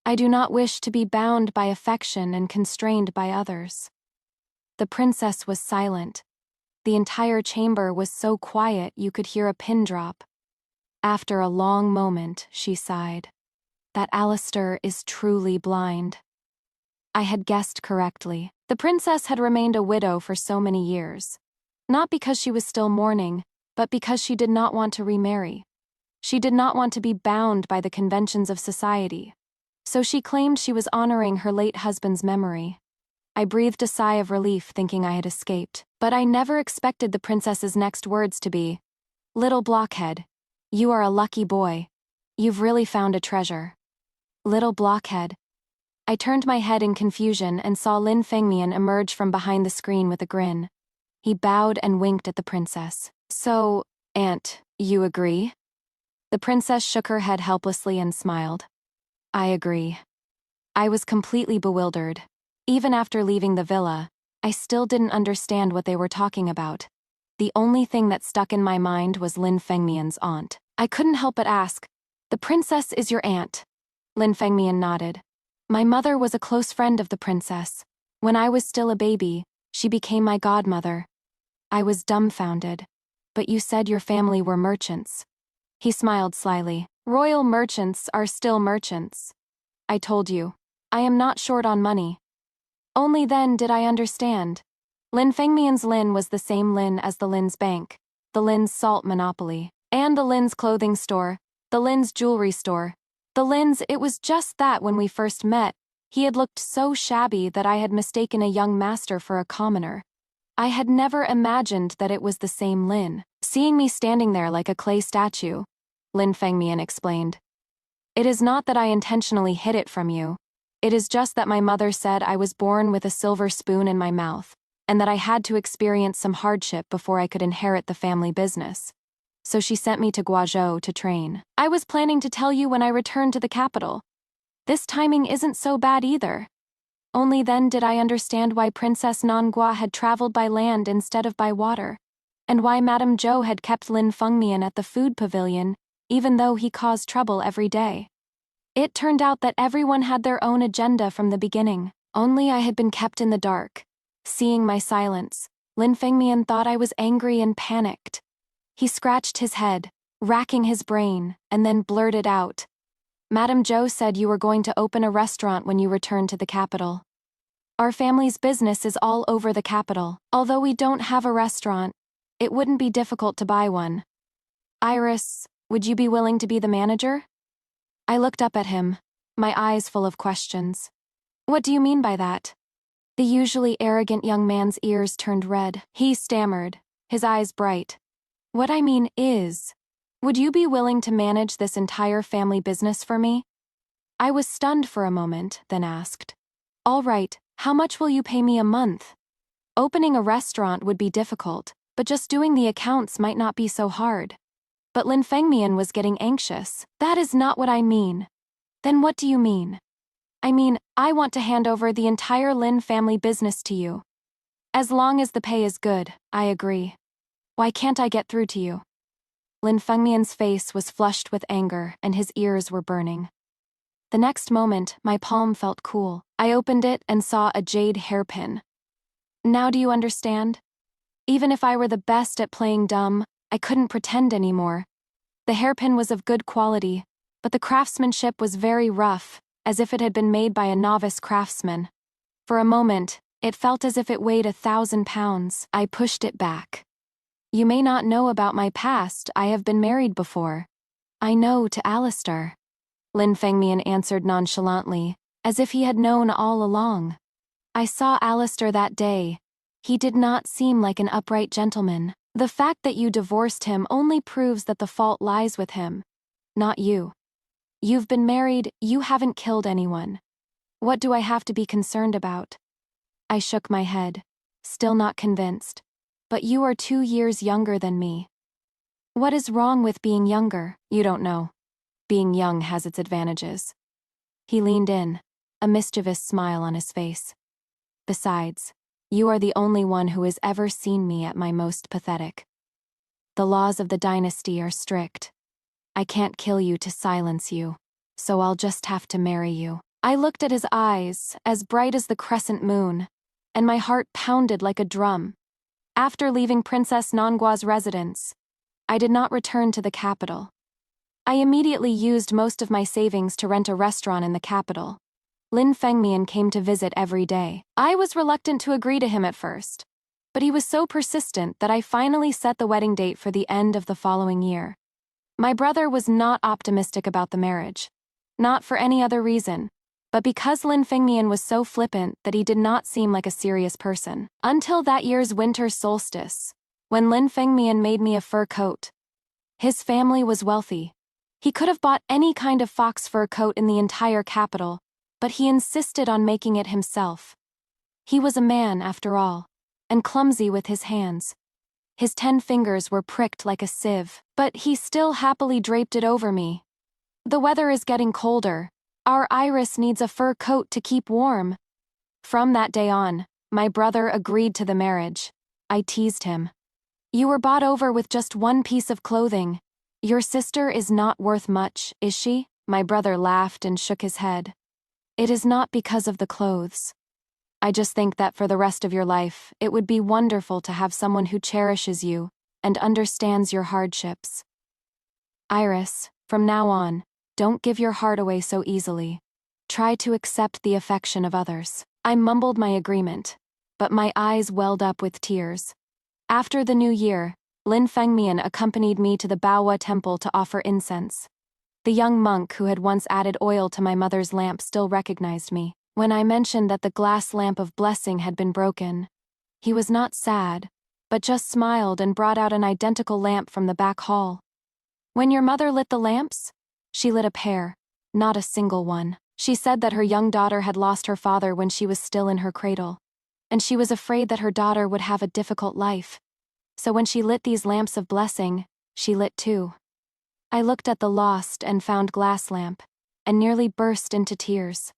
I do not wish to be bound by affection and constrained by others. The princess was silent. The entire chamber was so quiet you could hear a pin drop. After a long moment, she sighed. That Alistair is truly blind. I had guessed correctly. The princess had remained a widow for so many years. Not because she was still mourning, but because she did not want to remarry. She did not want to be bound by the conventions of society. So she claimed she was honoring her late husband's memory. I breathed a sigh of relief thinking I had escaped, but I never expected the princess's next words to be, Little blockhead, you are a lucky boy. You've really found a treasure. Little blockhead. I turned my head in confusion and saw Lin Fengmian emerge from behind the screen with a grin. He bowed and winked at the princess. So, Aunt, you agree? The princess shook her head helplessly and smiled. I agree. I was completely bewildered. Even after leaving the villa, I still didn't understand what they were talking about. The only thing that stuck in my mind was Lin Fengmian's aunt. I couldn't help but ask, The princess is your aunt? Lin Fengmian nodded. My mother was a close friend of the princess. When I was still a baby, she became my godmother. I was dumbfounded. But you said your family were merchants. He smiled slyly. Royal merchants are still merchants. I told you. I am not short on money. Only then did I understand. Lin Fengmian's Lin was the same Lin as the Lin's bank, the Lin's salt monopoly, and the Lin's clothing store, the Lin's jewelry store. The Lin's, it was just that when we first met, he had looked so shabby that I had mistaken a young master for a commoner. I had never imagined that it was the same Lin. Seeing me standing there like a clay statue, Lin Fengmian explained. It is not that I intentionally hid it from you. It is just that my mother said I was born with a silver spoon in my mouth, and that I had to experience some hardship before I could inherit the family business. So she sent me to Guajou to train. I was planning to tell you when I returned to the capital. This timing isn't so bad either. Only then did I understand why Princess Nangua had traveled by land instead of by water, and why Madame Zhou had kept Lin Fengmian at the food pavilion, even though he caused trouble every day. It turned out that everyone had their own agenda from the beginning. Only I had been kept in the dark. Seeing my silence, Lin Fengmian thought I was angry and panicked. He scratched his head, racking his brain, and then blurted out, Madame Zhou said you were going to open a restaurant when you returned to the capital. Our family's business is all over the capital. Although we don't have a restaurant, it wouldn't be difficult to buy one. Iris, would you be willing to be the manager? I looked up at him, my eyes full of questions. What do you mean by that? The usually arrogant young man's ears turned red. He stammered, his eyes bright. What I mean is, would you be willing to manage this entire family business for me? I was stunned for a moment, then asked, all right, how much will you pay me a month? Opening a restaurant would be difficult, but just doing the accounts might not be so hard. But Lin Fengmian was getting anxious. That is not what I mean. Then what do you mean? I mean, I want to hand over the entire Lin family business to you. As long as the pay is good, I agree. Why can't I get through to you? Lin Fengmian's face was flushed with anger and his ears were burning. The next moment, my palm felt cool. I opened it and saw a jade hairpin. Now do you understand? Even if I were the best at playing dumb, I couldn't pretend anymore. The hairpin was of good quality, but the craftsmanship was very rough, as if it had been made by a novice craftsman. For a moment, it felt as if it weighed 1,000 pounds. I pushed it back. You may not know about my past, I have been married before. I know to Alistair. Lin Fengmian answered nonchalantly, as if he had known all along. I saw Alistair that day. He did not seem like an upright gentleman. The fact that you divorced him only proves that the fault lies with him, not you. You've been married, you haven't killed anyone. What do I have to be concerned about? I shook my head, still not convinced. But you are 2 years younger than me. What is wrong with being younger? You don't know. Being young has its advantages. He leaned in, a mischievous smile on his face. Besides, you are the only one who has ever seen me at my most pathetic. The laws of the dynasty are strict. I can't kill you to silence you, so I'll just have to marry you. I looked at his eyes, as bright as the crescent moon, and my heart pounded like a drum. After leaving Princess Nangua's residence, I did not return to the capital. I immediately used most of my savings to rent a restaurant in the capital. Lin Fengmian came to visit every day. I was reluctant to agree to him at first, but he was so persistent that I finally set the wedding date for the end of the following year. My brother was not optimistic about the marriage. Not for any other reason, but because Lin Fengmian was so flippant that he did not seem like a serious person. Until that year's winter solstice, when Lin Fengmian made me a fur coat. His family was wealthy. He could have bought any kind of fox fur coat in the entire capital, but he insisted on making it himself. He was a man, after all, and clumsy with his hands. His 10 fingers were pricked like a sieve, but he still happily draped it over me. The weather is getting colder. Our Iris needs a fur coat to keep warm. From that day on, my brother agreed to the marriage. I teased him. You were bought over with just one piece of clothing. Your sister is not worth much, is she? My brother laughed and shook his head. It is not because of the clothes. I just think that for the rest of your life, it would be wonderful to have someone who cherishes you and understands your hardships. Iris, from now on, don't give your heart away so easily. Try to accept the affection of others. I mumbled my agreement, but my eyes welled up with tears. After the new year, Lin Fengmian accompanied me to the Baowa temple to offer incense. The young monk who had once added oil to my mother's lamp still recognized me. When I mentioned that the glass lamp of blessing had been broken, He was not sad, but just smiled and brought out an identical lamp from the back hall. When your mother lit the lamps? She lit a pair, not a single one. She said that her young daughter had lost her father when she was still in her cradle, and she was afraid that her daughter would have a difficult life. So when she lit these lamps of blessing, she lit too. I looked at the lost and found glass lamp, and nearly burst into tears.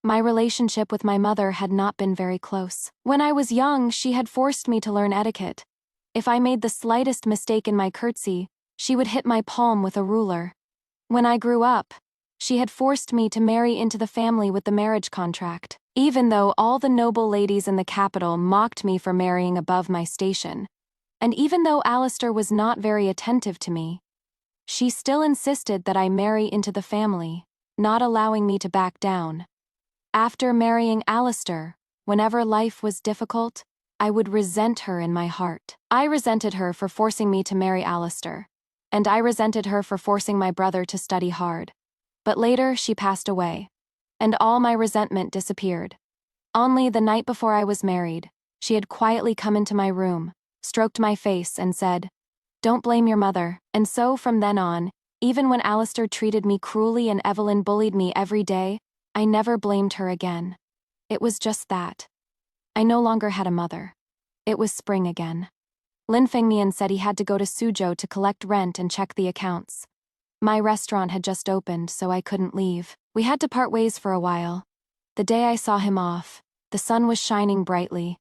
My relationship with my mother had not been very close. When I was young, she had forced me to learn etiquette. If I made the slightest mistake in my curtsy, she would hit my palm with a ruler. When I grew up, she had forced me to marry into the family with the marriage contract. Even though all the noble ladies in the capital mocked me for marrying above my station, and even though Alistair was not very attentive to me, she still insisted that I marry into the family, not allowing me to back down. After marrying Alistair, whenever life was difficult, I would resent her in my heart. I resented her for forcing me to marry Alistair, and I resented her for forcing my brother to study hard. But later she passed away, and all my resentment disappeared. Only the night before I was married, she had quietly come into my room, stroked my face and said, "Don't blame your mother." And so from then on, even when Alistair treated me cruelly and Evelyn bullied me every day, I never blamed her again. It was just that. I no longer had a mother. It was spring again. Lin Fengmian said he had to go to Suzhou to collect rent and check the accounts. My restaurant had just opened, so I couldn't leave. We had to part ways for a while. The day I saw him off, the sun was shining brightly.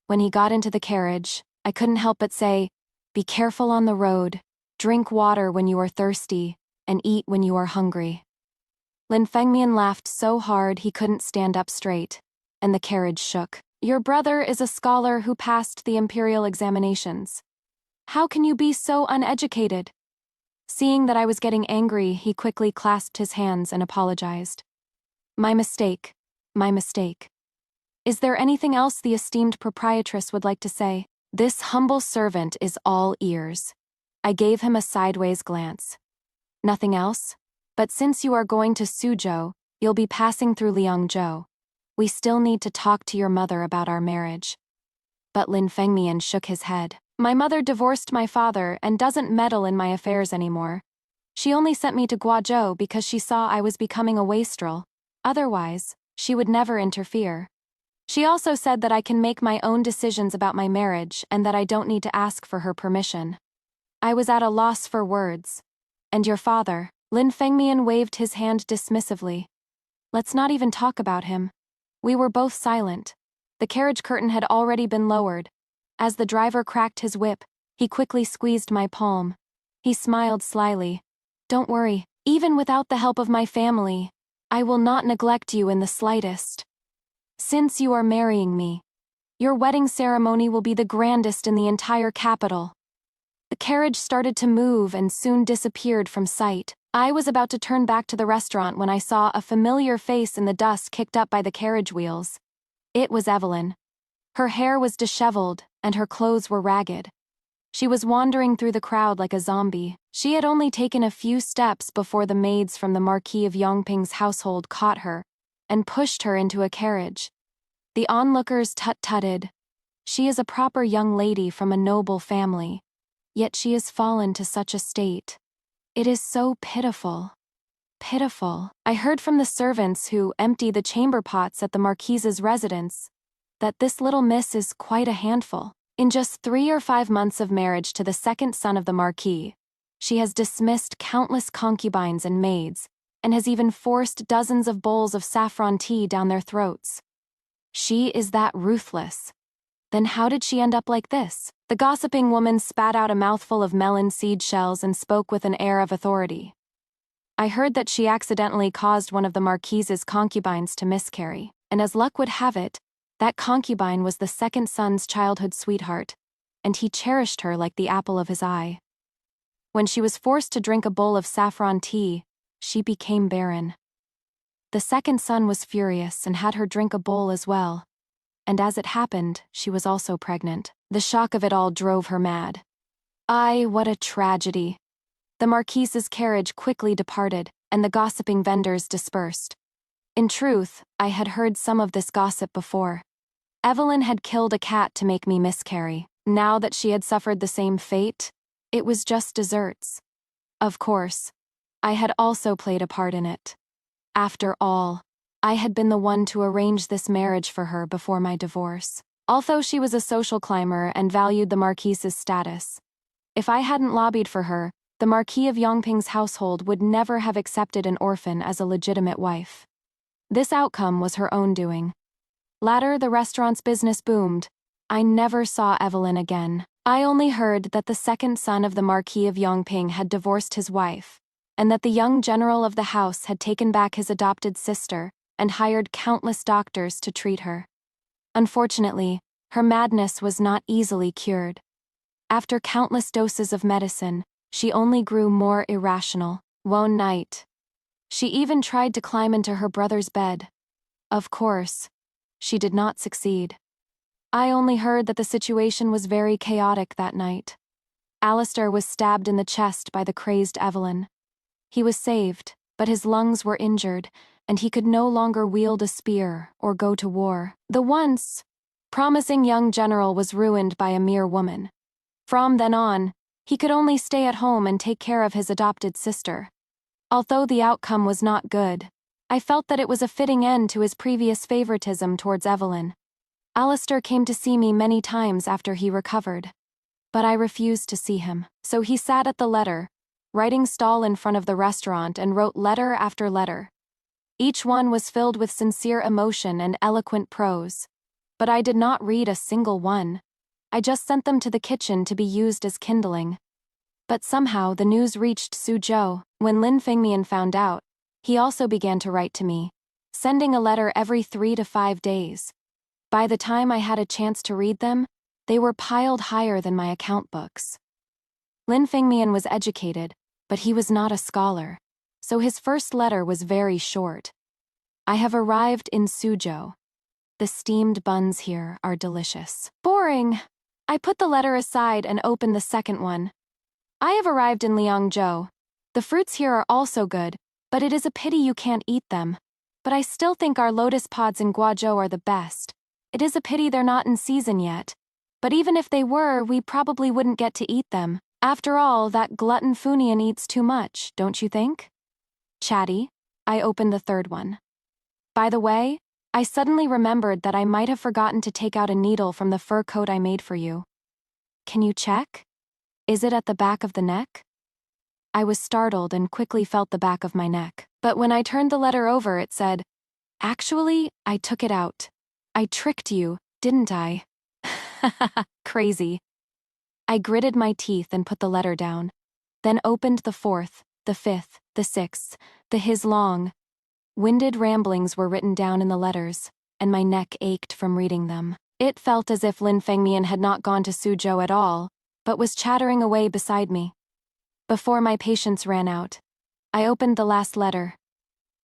When he got into the carriage, I couldn't help but say, "Be careful on the road, drink water when you are thirsty, and eat when you are hungry." Lin Fengmian laughed so hard he couldn't stand up straight, and the carriage shook. "Your brother is a scholar who passed the imperial examinations. How can you be so uneducated?" Seeing that I was getting angry, he quickly clasped his hands and apologized. My mistake. My mistake. Is there anything else the esteemed proprietress would like to say? This humble servant is all ears. I gave him a sideways glance. Nothing else? But since you are going to Suzhou, you'll be passing through Liangzhou. We still need to talk to your mother about our marriage. But Lin Fengmian shook his head. My mother divorced my father and doesn't meddle in my affairs anymore. She only sent me to Guajou because she saw I was becoming a wastrel. Otherwise, she would never interfere. She also said that I can make my own decisions about my marriage and that I don't need to ask for her permission. I was at a loss for words. And your father? Lin Fengmian waved his hand dismissively. Let's not even talk about him. We were both silent. The carriage curtain had already been lowered. As the driver cracked his whip, he quickly squeezed my palm. He smiled slyly. Don't worry, even without the help of my family, I will not neglect you in the slightest. Since you are marrying me, your wedding ceremony will be the grandest in the entire capital. The carriage started to move and soon disappeared from sight. I was about to turn back to the restaurant when I saw a familiar face in the dust kicked up by the carriage wheels. It was Evelyn. Her hair was disheveled, and her clothes were ragged. She was wandering through the crowd like a zombie. She had only taken a few steps before the maids from the Marquis of Yongping's household caught her and pushed her into a carriage. The onlookers tut-tutted. She is a proper young lady from a noble family, yet she has fallen to such a state. It is so pitiful. Pitiful. I heard from the servants who empty the chamber pots at the Marquise's residence that this little miss is quite a handful. In just 3 or 5 months of marriage to the second son of the Marquis, she has dismissed countless concubines and maids, and has even forced dozens of bowls of saffron tea down their throats. She is that ruthless. Then how did she end up like this? The gossiping woman spat out a mouthful of melon seed shells and spoke with an air of authority. I heard that she accidentally caused one of the Marquise's concubines to miscarry, and as luck would have it, that concubine was the second son's childhood sweetheart, and he cherished her like the apple of his eye. When she was forced to drink a bowl of saffron tea, she became barren. The second son was furious and had her drink a bowl as well, and as it happened, she was also pregnant. The shock of it all drove her mad. What a tragedy. The Marquise's carriage quickly departed, and the gossiping vendors dispersed. In truth, I had heard some of this gossip before. Evelyn had killed a cat to make me miscarry. Now that she had suffered the same fate, it was just desserts. Of course, I had also played a part in it. After all, I had been the one to arrange this marriage for her before my divorce. Although she was a social climber and valued the Marquise's status, if I hadn't lobbied for her, the Marquis of Yongping's household would never have accepted an orphan as a legitimate wife. This outcome was her own doing. Later, the restaurant's business boomed. I never saw Evelyn again. I only heard that the second son of the Marquis of Yongping had divorced his wife, and that the young general of the house had taken back his adopted sister and hired countless doctors to treat her. Unfortunately, her madness was not easily cured. After countless doses of medicine, she only grew more irrational. One night, she even tried to climb into her brother's bed. Of course, she did not succeed. I only heard that the situation was very chaotic that night. Alistair was stabbed in the chest by the crazed Evelyn. He was saved, but his lungs were injured, and he could no longer wield a spear or go to war. The once promising young general was ruined by a mere woman. From then on, he could only stay at home and take care of his adopted sister. Although the outcome was not good, I felt that it was a fitting end to his previous favoritism towards Evelyn. Alistair came to see me many times after he recovered, but I refused to see him. So he sat at the writing stall in front of the restaurant and wrote letter after letter. Each one was filled with sincere emotion and eloquent prose, but I did not read a single one. I just sent them to the kitchen to be used as kindling. But somehow the news reached Suzhou. When Lin Fengmian found out, he also began to write to me, sending a letter every 3 to 5 days. By the time I had a chance to read them, they were piled higher than my account books. Lin Fengmian was educated, but he was not a scholar, so his first letter was very short. I have arrived in Suzhou. The steamed buns here are delicious. Boring. I put the letter aside and opened the second one. I have arrived in Liangzhou. The fruits here are also good, but it is a pity you can't eat them. But I still think our lotus pods in Guajou are the best. It is a pity they're not in season yet. But even if they were, we probably wouldn't get to eat them. After all, that glutton Funian eats too much, don't you think? Chatty, I opened the third one. By the way, I suddenly remembered that I might have forgotten to take out a needle from the fur coat I made for you. Can you check? Is it at the back of the neck? I was startled and quickly felt the back of my neck. But when I turned the letter over, it said, "Actually, I took it out. I tricked you, didn't I?" Crazy. I gritted my teeth and put the letter down, then opened the fourth, the fifth, the sixth, his long, winded ramblings were written down in the letters, and my neck ached from reading them. It felt as if Lin Fengmian had not gone to Suzhou at all, but was chattering away beside me. Before my patience ran out, I opened the last letter.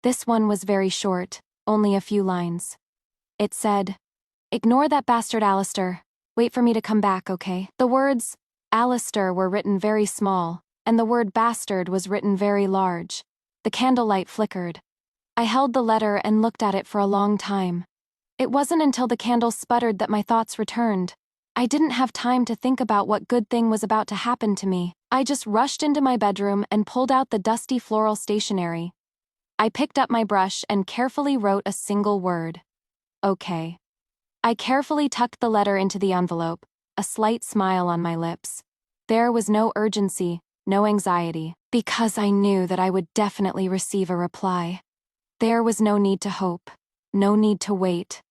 This one was very short, only a few lines. It said, "Ignore that bastard Alistair. Wait for me to come back, okay?" The words Alistair were written very small, and the word bastard was written very large. The candlelight flickered. I held the letter and looked at it for a long time. It wasn't until the candle sputtered that my thoughts returned. I didn't have time to think about what good thing was about to happen to me. I just rushed into my bedroom and pulled out the dusty floral stationery. I picked up my brush and carefully wrote a single word. Okay. I carefully tucked the letter into the envelope, a slight smile on my lips. There was no urgency, no anxiety, because I knew that I would definitely receive a reply. There was no need to hope, no need to wait.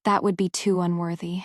That would be too unworthy.